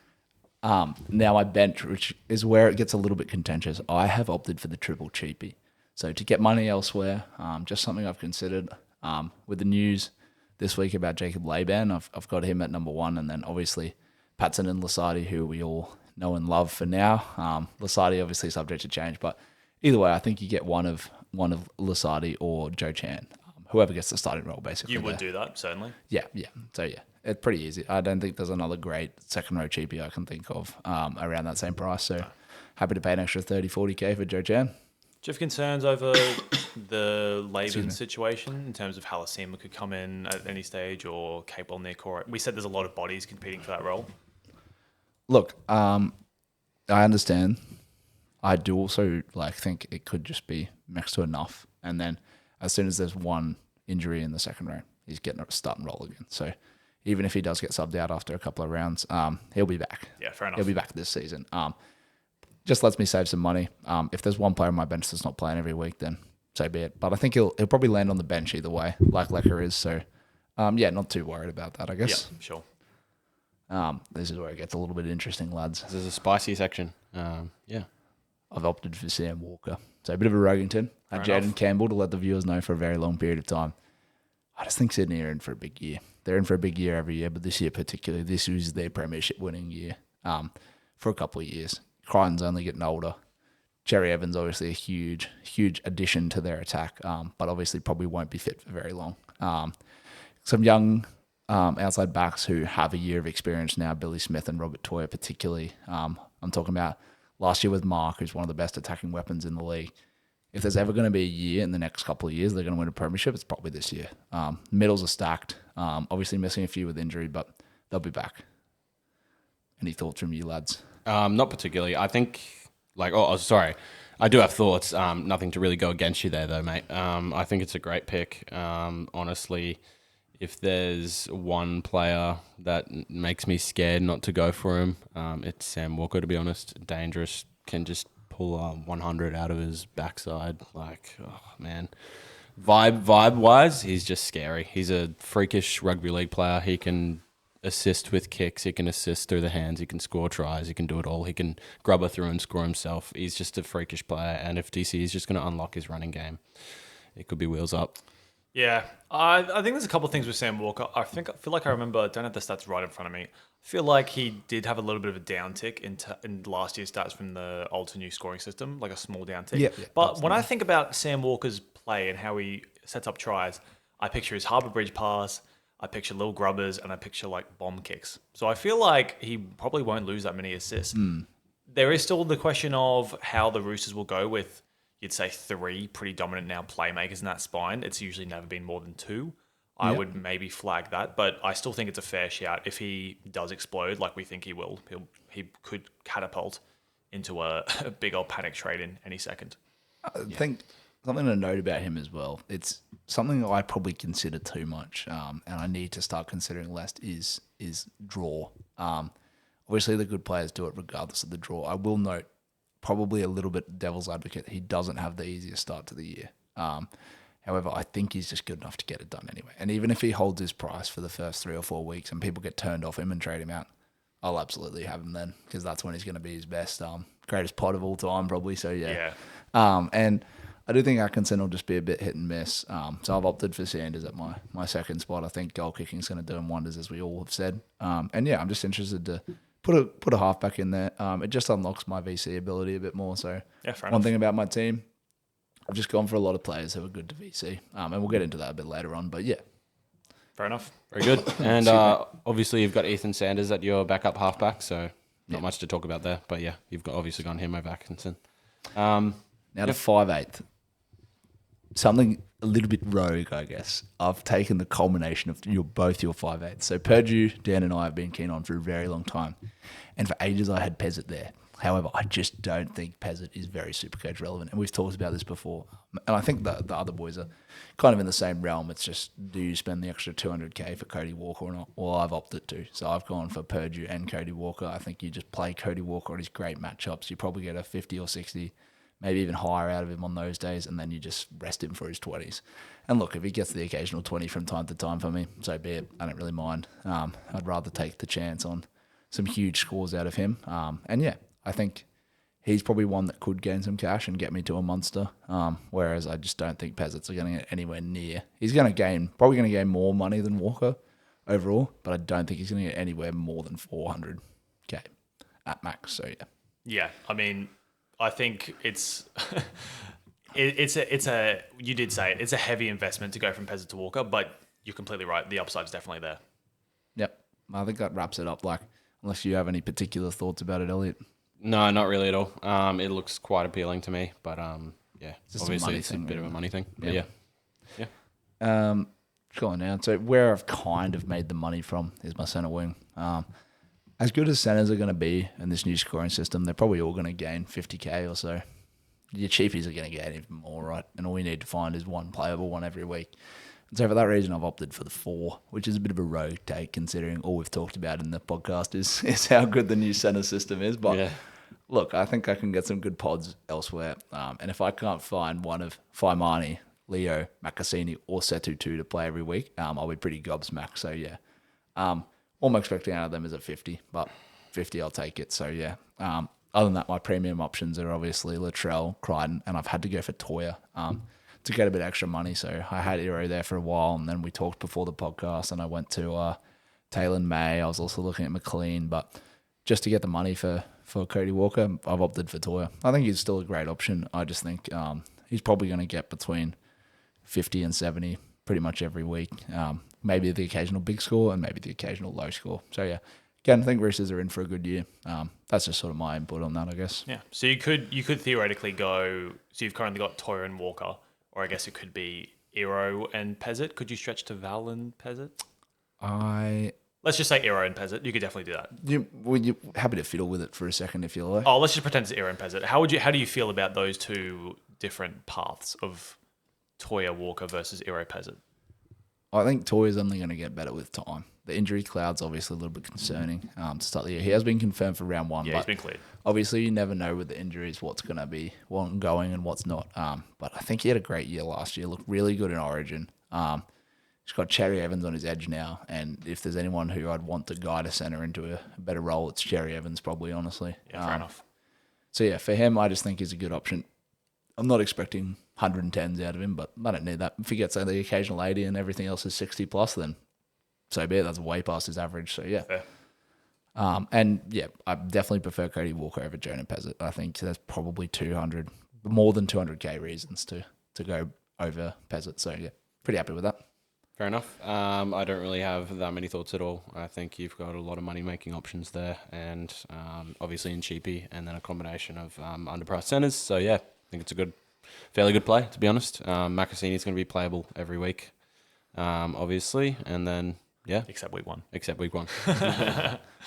Now my bench, which is where it gets a little bit contentious, I have opted for the triple cheapie. So to get money elsewhere, just something I've considered. With the news this week about Jacob Laban, I've got him at number 1, and then obviously Patson and Lasardi, who we all know and love for now. Lasardi obviously subject to change, but either way, I think you get one of Lasardi or Joe Chan, whoever gets the starting role basically. You would do that, certainly. Yeah. So yeah, it's pretty easy. I don't think there's another great second row cheapie I can think of around that same price. So happy to pay an extra 30, 40K for Joe Chan. Do you have concerns over the Excuse Laban me. situation in terms of Halasima could come in at any stage or Capewell near core? We said there's a lot of bodies competing for that role. Look, I understand. I do also think it could just be next to enough, and then as soon as there's one injury in the second round, he's getting a start and roll again. So even if he does get subbed out after a couple of rounds, he'll be back. Yeah, fair enough. He'll be back this season. Just lets me save some money. If there's one player on my bench that's not playing every week, then so be it. But I think he'll probably land on the bench either way, like Lecker is. So not too worried about that, I guess. Yeah, sure. This is where it gets a little bit interesting, lads. This is a spicy section. Yeah. I've opted for Sam Walker. So a bit of a Rogington. Fair Jaden enough. Campbell to let the viewers know for a very long period of time. I just think Sydney are in for a big year. They're in for a big year every year, but this year particularly, this was their premiership winning year for a couple of years. Crichton's only getting older. Cherry Evans obviously a huge, huge addition to their attack, but obviously probably won't be fit for very long. Some young outside backs who have a year of experience now, Billy Smith and Robert Toyer particularly. I'm talking about last year with Mark, who's one of the best attacking weapons in the league. If there's ever going to be a year in the next couple of years they're going to win a premiership, it's probably this year. Middles are stacked. Obviously missing a few with injury, but they'll be back. Any thoughts from you, lads? Not particularly. I think, sorry. I do have thoughts. Nothing to really go against you there, though, mate. I think it's a great pick. Honestly, if there's one player that makes me scared not to go for him, it's Sam Walker, to be honest. Dangerous, can just pull 100 out of his backside. Man. Vibe-wise, he's just scary. He's a freakish rugby league player. He can assist with kicks. He can assist through the hands. He can score tries. He can do it all. He can grubber through and score himself. He's just a freakish player. And if DC is just going to unlock his running game, it could be wheels up. Yeah, I think there's a couple of things with Sam Walker. I feel like I remember. I don't have the stats right in front of me. I feel like he did have a little bit of a downtick in last year's stats from the old to new scoring system, like a small downtick. Yeah, but when I think about Sam Walker's play and how he sets up tries, I picture his Harbour Bridge pass, I picture little grubbers, and I picture bomb kicks. So I feel like he probably won't lose that many assists. There is still the question of how the Roosters will go with, you'd say, 3 pretty dominant now playmakers in that spine. It's usually never been more than 2. I would maybe flag that, but I still think it's a fair shout. If he does explode like we think he will, he could catapult into a big old panic trade in any second. I think something to note about him as well, it's something I probably consider too much, and I need to start considering less, is draw. Obviously, the good players do it regardless of the draw. I will note, probably a little bit devil's advocate, he doesn't have the easiest start to the year. However, I think he's just good enough to get it done anyway. And even if he holds his price for the first 3 or 4 weeks and people get turned off him and trade him out, I'll absolutely have him then, because that's when he's going to be his best. Greatest pod of all time, probably. So, yeah. And I do think Atkinson will just be a bit hit and miss. So I've opted for Sanders at my second spot. I think goal kicking is going to do him wonders, as we all have said. And yeah, I'm just interested to put a halfback in there. It just unlocks my VC ability a bit more. So Yeah, fair one enough. thing about my team, I've just gone for a lot of players who are good to VC. And we'll get into that a bit later on. But yeah. Fair enough. Very good. And obviously, you've got Ethan Sanders at your backup halfback, so not much to talk about there. But yeah, you've obviously gone him over Atkinson. Now to 5'8". Something a little bit rogue, I guess. I've taken the culmination of both your 5'8". So Purdue, Dan and I have been keen on for a very long time. And for ages I had Pezzett there. However, I just don't think Pezzett is very Supercoach relevant. And we've talked about this before. And I think the other boys are kind of in the same realm. It's just, do you spend the extra $200K for Cody Walker or not? Well, I've opted to. So I've gone for Purdue and Cody Walker. I think you just play Cody Walker on his great matchups. You probably get a 50 or 60, maybe even higher out of him on those days, and then you just rest him for his 20s. And look, if he gets the occasional 20 from time to time for me, so be it. I don't really mind. I'd rather take the chance on some huge scores out of him. And yeah, I think he's probably one that could gain some cash and get me to a monster. Whereas I just don't think Pezzett's going to get anywhere near. He's probably going to gain more money than Walker overall, but I don't think he's going to get anywhere more than 400K at max. So yeah. Yeah, I mean, I think it's it's a you did say it, it's a heavy investment to go from Pezzett to Walker, but you're completely right. The upside is definitely there. Yep. I think that wraps it up. Unless you have any particular thoughts about it, Elliot. No, not really at all. It looks quite appealing to me, but yeah, It's just a obviously money it's thing, a bit of a really. money thing. But Yeah. yeah. Going down. So where I've kind of made the money from is my centre wing. As good as centres are going to be in this new scoring system, they're probably all going to gain 50k or so. Your cheapies are going to gain even more, right? And all we need to find is one playable one every week. And so for that reason, I've opted for the 4, which is a bit of a rogue take considering all we've talked about in the podcast is how good the new centre system is. But Yeah. look, I think I can get some good pods elsewhere. And if I can't find one of Faimani, Leo, Makassini, or Setu2 to play every week, I'll be pretty gobsmacked. So yeah, all I'm expecting out of them is a 50, but 50 I'll take it. So yeah. Other than that, my premium options are obviously Latrell, Crichton, and I've had to go for Toya to get a bit extra money. So I had Hero there for a while, and then we talked before the podcast, and I went to Taylor and May. I was also looking at McLean, but just to get the money for Cody Walker, I've opted for Toya. I think he's still a great option. I just think he's probably going to get between 50 and 70 pretty much every week. Maybe the occasional big score and maybe the occasional low score. So yeah, again, I think Roosters are in for a good year. That's just sort of my input on that, I guess. Yeah. So you could theoretically go. So you've currently got Toya and Walker, or I guess it could be Ero and Pezzett. Could you stretch to Val and Pezzett? Let's just say Ero and Pezzett. You could definitely do that. You're happy to fiddle with it for a second if you like. Oh, let's just pretend it's Ero and Pezzett. How do you feel about those two different paths of Toya Walker versus Ero Pezzett? I think Toya's only going to get better with time. The injury cloud's obviously a little bit concerning to start the year. He has been confirmed for round 1. Yeah, but he's been cleared. obviously you never know with the injuries what's going to be ongoing and what's not. But I think he had a great year last year. Looked really good in Origin. He's got Cherry Evans on his edge now, and if there's anyone who I'd want to guide a centre into a better role, it's Cherry Evans probably, honestly. Yeah, fair enough. So yeah, for him, I just think he's a good option. I'm not expecting 110s out of him, but I don't need that. If he gets the occasional 80 and everything else is 60 plus, then so be it. That's way past his average. So yeah. Fair. And yeah, I definitely prefer Cody Walker over Jonah Pezzett. I think there's probably more than 200k reasons to go over Pezzett. So yeah, pretty happy with that. Fair enough. I don't really have that many thoughts at all. I think you've got a lot of money-making options there, and obviously in cheapy, and then a combination of underpriced centres. So yeah, I think it's a fairly good play, to be honest. Makassini's going to be playable every week, obviously, and then yeah, Except week 1.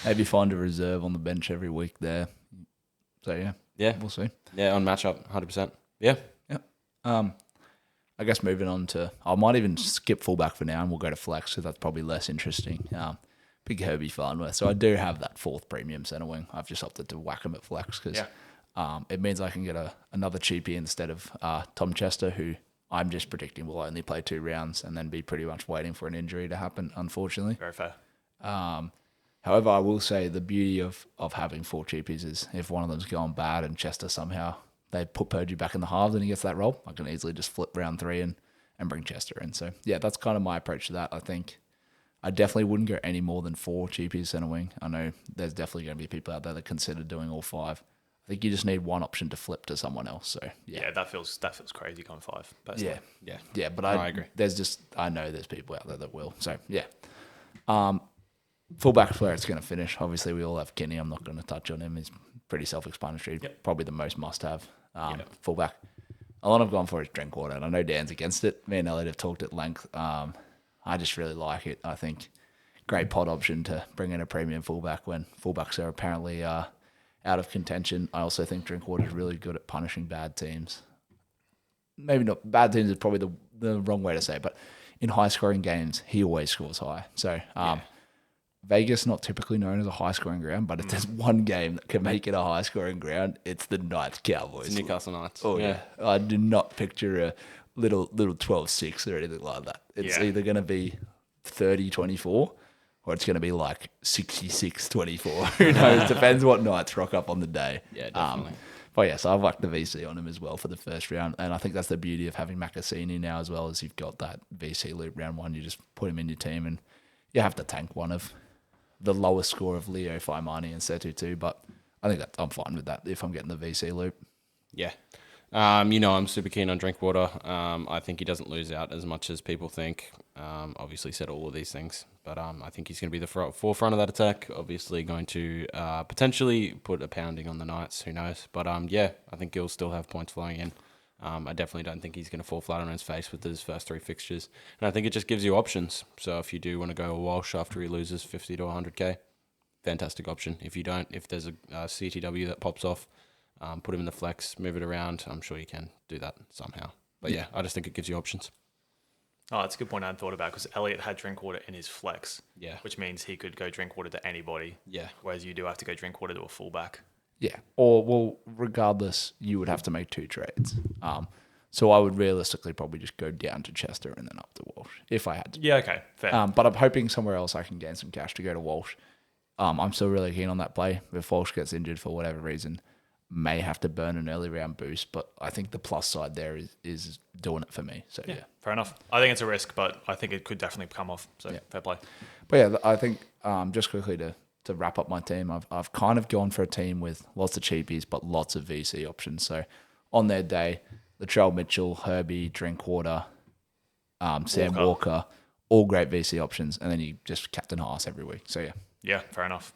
Maybe find a reserve on the bench every week there. So yeah, we'll see. Yeah, on matchup, 100%. Yeah. I guess moving on to, I might even skip fullback for now and we'll go to flex because that's probably less interesting. Big Herbie Farnworth. So I do have that 4th premium centre wing. I've just opted to whack him at flex because it means I can get another cheapie instead of Tom Chester, who I'm just predicting will only play 2 rounds and then be pretty much waiting for an injury to happen, unfortunately. Very fair. However, I will say the beauty of having 4 cheapies is if one of them's going bad and Chester somehow, they put Purdy back in the halves and he gets that role, I can easily just flip round 3 and bring Chester in. So yeah, that's kind of my approach to that. I think I definitely wouldn't go any more than 4 cheapies centre wing. I know there's definitely going to be people out there that consider doing all 5. I think you just need one option to flip to someone else. So Yeah, that feels crazy going 5. Personally. Yeah, but I agree. I know there's people out there that will. So yeah. Fullback's where it's going to finish. Obviously, we all have Kenny. I'm not going to touch on him. He's pretty self-explanatory. Yep. Probably the most must-have fullback. A lot I've gone for is Drinkwater, and I know Dan's against it. Me and Elliot have talked at length. I just really like it. I think great pod option to bring in a premium fullback when fullbacks are apparently out of contention. I also think Drinkwater is really good at punishing bad teams. Maybe not bad teams is probably the wrong way to say it, but in high-scoring games, he always scores high. So Vegas, not typically known as a high-scoring ground, but if there's one game that can make it a high-scoring ground, it's the Knights Cowboys. It's Newcastle Knights. Oh, yeah. I do not picture a little 12-6 or anything like that. It's either going to be 30-24 or it's going to be like 66-24. Who knows? Depends what Knights rock up on the day. Yeah, definitely. But yeah, so I've whacked the VC on him as well for the first round. And I think that's the beauty of having Makassini now as well, as you've got that VC loop round 1. You just put him in your team and you have to tank one of the lowest score of Leo, Faimani and Setu2. But I think that I'm fine with that if I'm getting the VC loop. Yeah. I'm super keen on Drinkwater. I think he doesn't lose out as much as people think. Obviously said all of these things, but I think he's going to be the forefront of that attack. Obviously going to potentially put a pounding on the Knights. Who knows? But I think he'll still have points flowing in. I definitely don't think he's going to fall flat on his face with his first 3 fixtures. And I think it just gives you options. So if you do want to go a Walsh after he loses 50 to 100K, fantastic option. If you don't, if there's a CTW that pops off, put him in the flex, move it around. I'm sure you can do that somehow. But yeah, I just think it gives you options. Oh, that's a good point I hadn't thought about, because Elliot had Drinkwater in his flex. Yeah. Which means he could go Drinkwater to anybody. Yeah. Whereas you do have to go Drinkwater to a fullback. Yeah. Or, well, regardless, you would have to make 2 trades. So I would realistically probably just go down to Chester and then up to Walsh if I had to. Yeah, okay, fair. But I'm hoping somewhere else I can gain some cash to go to Walsh. I'm still really keen on that play. If Walsh gets injured for whatever reason, may have to burn an early round boost. But I think the plus side there is doing it for me. So yeah. Fair enough. I think it's a risk, but I think it could definitely come off. So fair play. But yeah, I think just quickly to wrap up my team, I've kind of gone for a team with lots of cheapies, but lots of VC options. So on their day, Latrell Mitchell, Herbie, Drinkwater, Sam Walker, all great VC options. And then you just captain Haas every week. So yeah. Yeah, fair enough.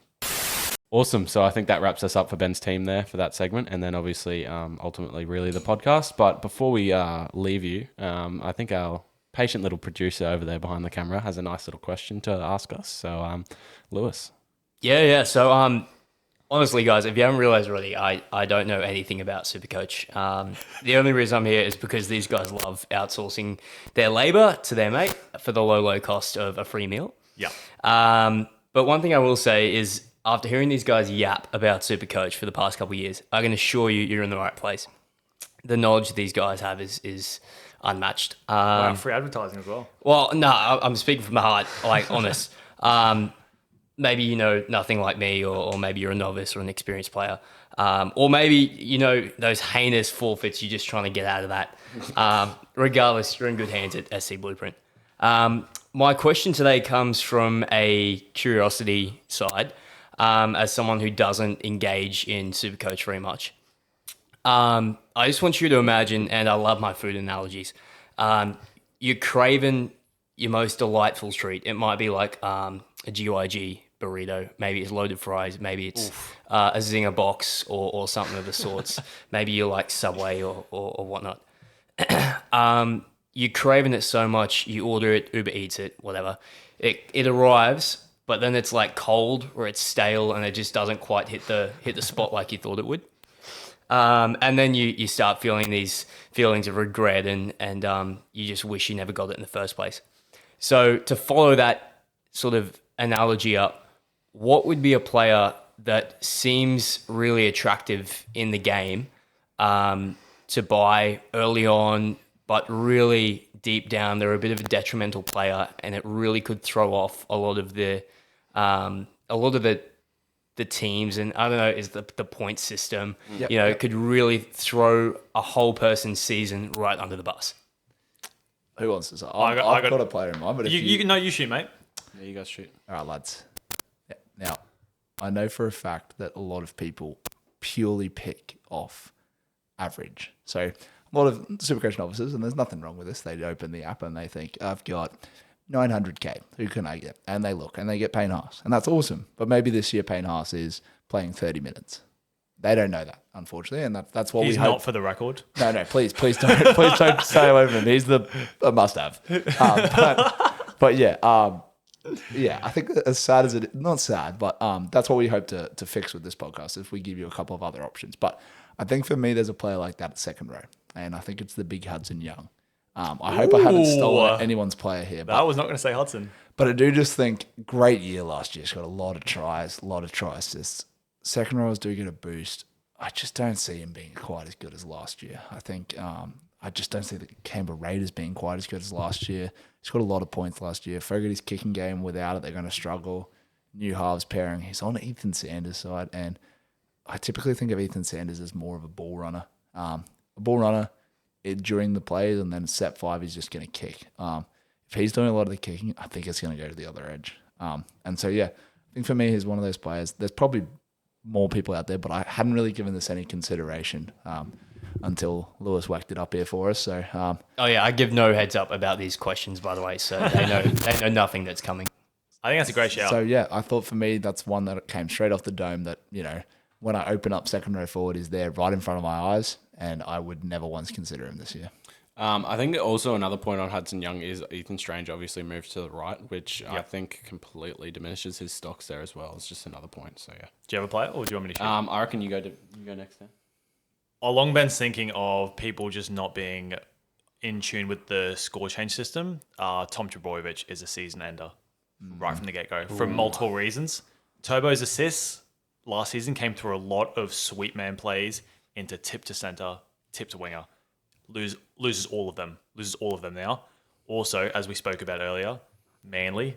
Awesome. So I think that wraps us up for Ben's team there for that segment, and then obviously, ultimately, really the podcast. But before we leave you, I think our patient little producer over there behind the camera has a nice little question to ask us. So, Lewis. Yeah. So, honestly, guys, if you haven't realized already, I don't know anything about SuperCoach. The only reason I'm here is because these guys love outsourcing their labor to their mate for the low cost of a free meal. Yeah. But one thing I will say is, after hearing these guys yap about SuperCoach for the past couple of years, I can assure you, you're in the right place. The knowledge these guys have is unmatched. Wow, free advertising as well. Well, no, I'm speaking from the heart, like honest. Maybe you know nothing like me, or maybe you're a novice or an experienced player. Or maybe, you know, those heinous forfeits, you're just trying to get out of that. Regardless, you're in good hands at SC Blueprint. My question today comes from a curiosity side, as someone who doesn't engage in SuperCoach very much. I just want you to imagine, and I love my food analogies, you're craving your most delightful treat. It might be like a GYG burrito. Maybe it's loaded fries. Maybe it's a Zinger box or something of the sorts. Maybe you like Subway or whatnot. You're craving it so much, you order it, Uber Eats it, whatever. It arrives, but then it's like cold or it's stale and it just doesn't quite hit the spot like you thought it would. And then you start feeling these feelings of regret and you just wish you never got it in the first place. So to follow that sort of analogy up, what would be a player that seems really attractive in the game to buy early on, but really deep down they're a bit of a detrimental player, and it really could throw off a lot of the teams, and I don't know, is the point system. Yep. You know, it could really throw a whole person's season right under the bus. Who wants to say? I I've got- got a player in mind, but if You shoot, mate. Yeah, you guys shoot. All right, lads. Yeah. Now, I know for a fact that a lot of people purely pick off average. So a lot of SuperCoach novices, and there's nothing wrong with this, they open the app and they think, I've got 900K. Who can I get? And they look and they get Payne Haas. And that's awesome. But maybe this year Payne Haas is playing 30 minutes. They don't know that, unfortunately. And that's what He's we hope. not for the record. No, please don't. Please don't say away from him. He's a must-have. But yeah, I think as sad as it, not sad, but that's what we hope to fix with this podcast, if we give you a couple of other options. But I think for me, there's a player like that at second row, and I think it's the big Hudson Young. I hope I haven't stolen anyone's player here. I was not going to say Hudson. But I do just think, great year last year. He's got a lot of tries, assists. Second rows do get a boost. I just don't see him being quite as good as last year. I think I just don't see the Canberra Raiders being quite as good as last year. He's got a lot of points last year. Fogarty's kicking game, without it, they're going to struggle. New halves pairing. He's on Ethan Sanders' side, and I typically think of Ethan Sanders as more of a ball runner. During the plays, and then set 5, he's just going to kick. If he's doing a lot of the kicking, I think it's going to go to the other edge. And so, yeah, I think for me, he's one of those players. There's probably more people out there, but I hadn't really given this any consideration until Lewis whacked it up here for us. So, Oh yeah, I give no heads up about these questions, by the way, so they know nothing that's coming. I think that's a great shout. So yeah, I thought for me that's one that came straight off the dome. That, you know, when I open up second row forward, is there right in front of my eyes, and I would never once consider him this year. I think also another point on Hudson Young is Ethan Strange obviously moves to the right, which I Yep. think completely diminishes his stocks there as well. It's just another point. So yeah. Do you have a player, or do you want me to shoot? I reckon you go next then. Along Ben's thinking of people just not being in tune with the score change system, Tom Trbojevic is a season ender right from the get-go for multiple reasons. Turbo's assists last season came through a lot of sweep man plays into tip to center, tip to winger. Loses all of them. Loses all of them now. Also, as we spoke about earlier, Manly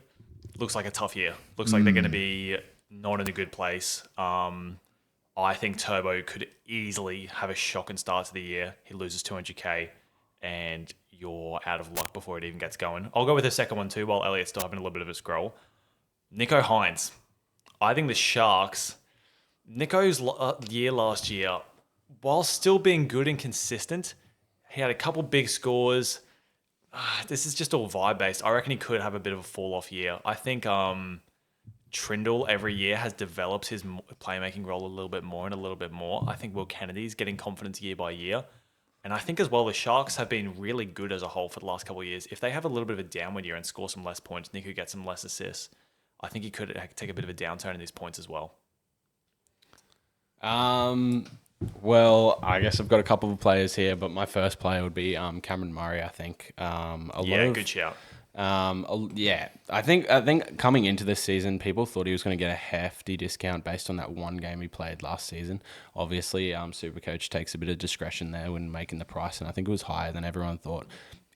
looks like a tough year. Looks like they're going to be not in a good place. I think Turbo could easily have a shocking start to the year. He loses 200k and you're out of luck before it even gets going. I'll go with the second one too while Elliot's still having a little bit of a scroll. Nico Hines. I think the Sharks, Nico's year last year, while still being good and consistent, he had a couple big scores. This is just all vibe-based. I reckon he could have a bit of a fall-off year. I think Trindle every year has developed his playmaking role a little bit more and a little bit more. I think Will Kennedy's getting confidence year by year. And I think as well, the Sharks have been really good as a whole for the last couple of years. If they have a little bit of a downward year and score some less points, Nico gets some less assists, I think he could take a bit of a downturn in these points as well. Well, I guess I've got a couple of players here, but my first player would be Cameron Murray. I think. Good shout. I think coming into this season, people thought he was going to get a hefty discount based on that one game he played last season. Obviously, SuperCoach takes a bit of discretion there when making the price, and I think it was higher than everyone thought.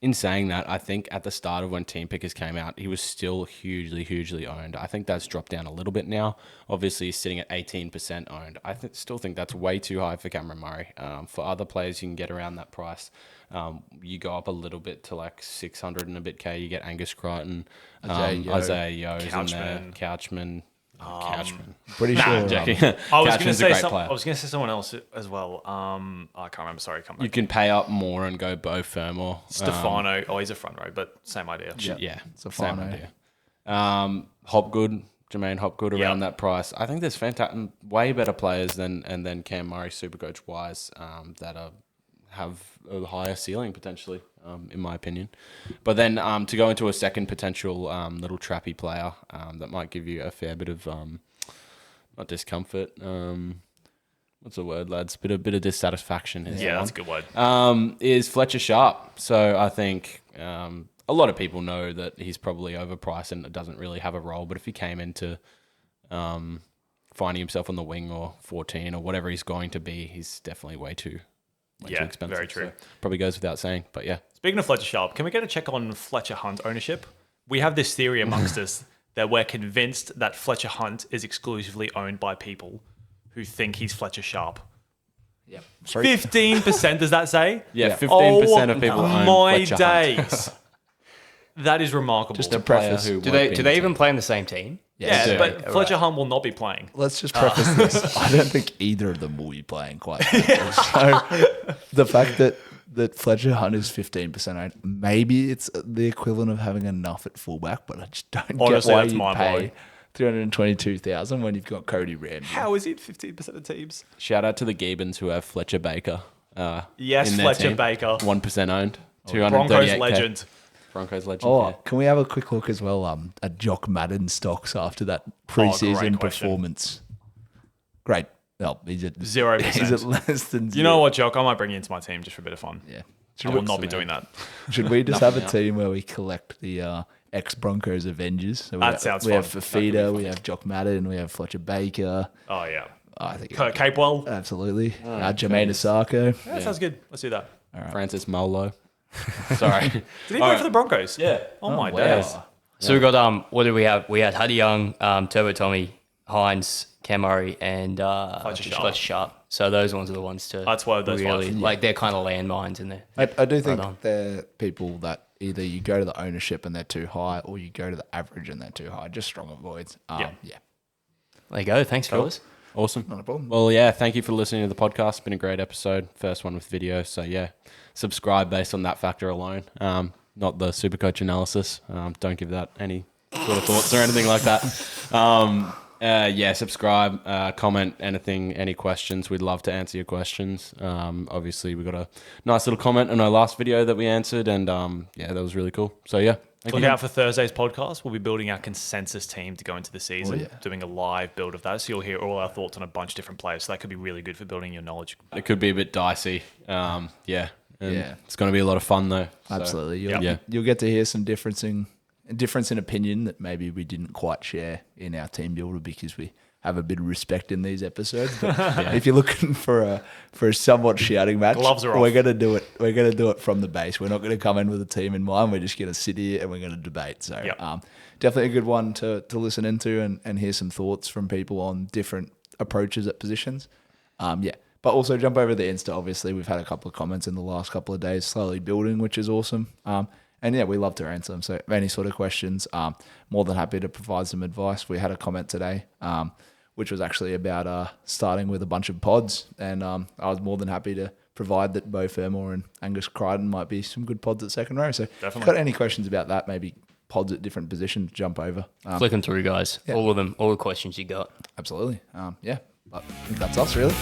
In saying that, I think at the start of when Team Pickers came out, he was still hugely owned. I think that's dropped down a little bit now. Obviously, he's sitting at 18% owned. I still think that's way too high for Cameron Murray. For other players, you can get around that price. You go up a little bit to like 600 and a bit K. You get Angus Crichton, Isaiah Yo's in there, Couchman. Pretty sure. I was going to Couchman's a say great player. I was going to say someone else as well. I can't remember. Sorry, come back. You can pay up more and go Beau Fermor. Stefano. He's a front row, but same idea. Yeah, Stefano. same idea. Hopgood, Jermaine Hopgood around that price. I think there's fantastic, way better players than Cam Murray, SuperCoach wise, that have a higher ceiling potentially, in my opinion. But then to go into a second potential little trappy player that might give you a fair bit of not discomfort. What's the word, lads? Bit of dissatisfaction. Is Yeah, that's a good word. Is Fletcher Sharp. So I think a lot of people know that he's probably overpriced and doesn't really have a role. But if he came into finding himself on the wing or 14 or whatever he's going to be, he's definitely way too expensive. Very true. So probably goes without saying, but yeah. Speaking of Fletcher Sharp, can we get a check on Fletcher Hunt ownership? We have this theory amongst us that we're convinced that Fletcher Hunt is exclusively owned by people who think he's Fletcher Sharp. Yeah. 15%, does that say? Yeah, 15% of people own my Fletcher Hunt. days. That is remarkable. Just a preface. Who Do won't be they in the even team. play in the same team? yeah, do. but Fletcher Hunt will not be playing. Let's just preface this. I don't think either of them will be playing quite frankly. So the fact that Fletcher Hunt is 15% owned, maybe it's the equivalent of having enough at fullback, but I just don't Honestly, get why that's you mind-blowing. pay 322,000 when you've got Cody Ramsey. How is it 15% of teams? Shout out to the Gibbons who have Fletcher Baker. Yes, in their Fletcher team. Baker. 1% owned. Broncos 238K. legend. Broncos legend. Oh, yeah. can we have a quick look as well at Jock Madden stocks after that preseason great question. performance? Great. No, he's at 0%. He's at less than zero. You know what, Jock? I might bring you into my team just for a bit of fun. Yeah. I will not be doing that. Should we just have a team where we collect the ex-Broncos Avengers? So That sounds we fun. have That could be Fafita, fun. we have Jock Madden, we have Fletcher Baker. Oh, yeah. I think Kurt Capewell. absolutely. Jermaine Asako. That sounds good. Let's do that. Francis Molo. Sorry. Did he play for the Broncos? Yeah. Oh, my wow. days. So we got what do we have? We had Huddy Young, Turbo Tommy, Hines, Cam Murray, and Fletcher Sharp. So those ones are the ones to That's why those really five. like they're kind of landmines in there. I do think on. they're people that either you go to the ownership and they're too high, or you go to the average and they're too high. Just strong avoids. Yeah. There you go. Thanks, fellas. Awesome. Not a problem. Well, yeah, thank you for listening to the podcast. It's been a great episode. First one with video. So, yeah, subscribe based on that factor alone. Not the SuperCoach analysis. Don't give that any sort of thoughts or anything like that. Yeah, subscribe, comment, anything, any questions. We'd love to answer your questions. Obviously, we got a nice little comment on our last video that we answered, and yeah, that was really cool. So yeah, Look out for Thursday's podcast. We'll be building our consensus team to go into the season, doing a live build of that. So you'll hear all our thoughts on a bunch of different players. So that could be really good for building your knowledge. It could be a bit dicey. Yeah. It's going to be a lot of fun though. So, Absolutely. yeah. You'll get to hear some difference in opinion that maybe we didn't quite share in our team builder because we have a bit of respect in these episodes. But if you're looking for a somewhat shouting match, gloves are off. we're gonna do it. We're gonna do it from the base. We're not gonna come in with a team in mind. We're just gonna sit here and we're gonna debate. So definitely a good one to listen into and hear some thoughts from people on different approaches at positions. But also jump over the Insta. Obviously, we've had a couple of comments in the last couple of days, slowly building, which is awesome. And yeah, we love to answer them. So any sort of questions, more than happy to provide some advice. We had a comment today, which was actually about starting with a bunch of pods. And I was more than happy to provide that Bo Fermor and Angus Crichton might be some good pods at second row. So if you've got any questions about that, maybe pods at different positions, jump over. Flick them through, guys. All of them, all the questions you got. Absolutely. But I think that's us, really.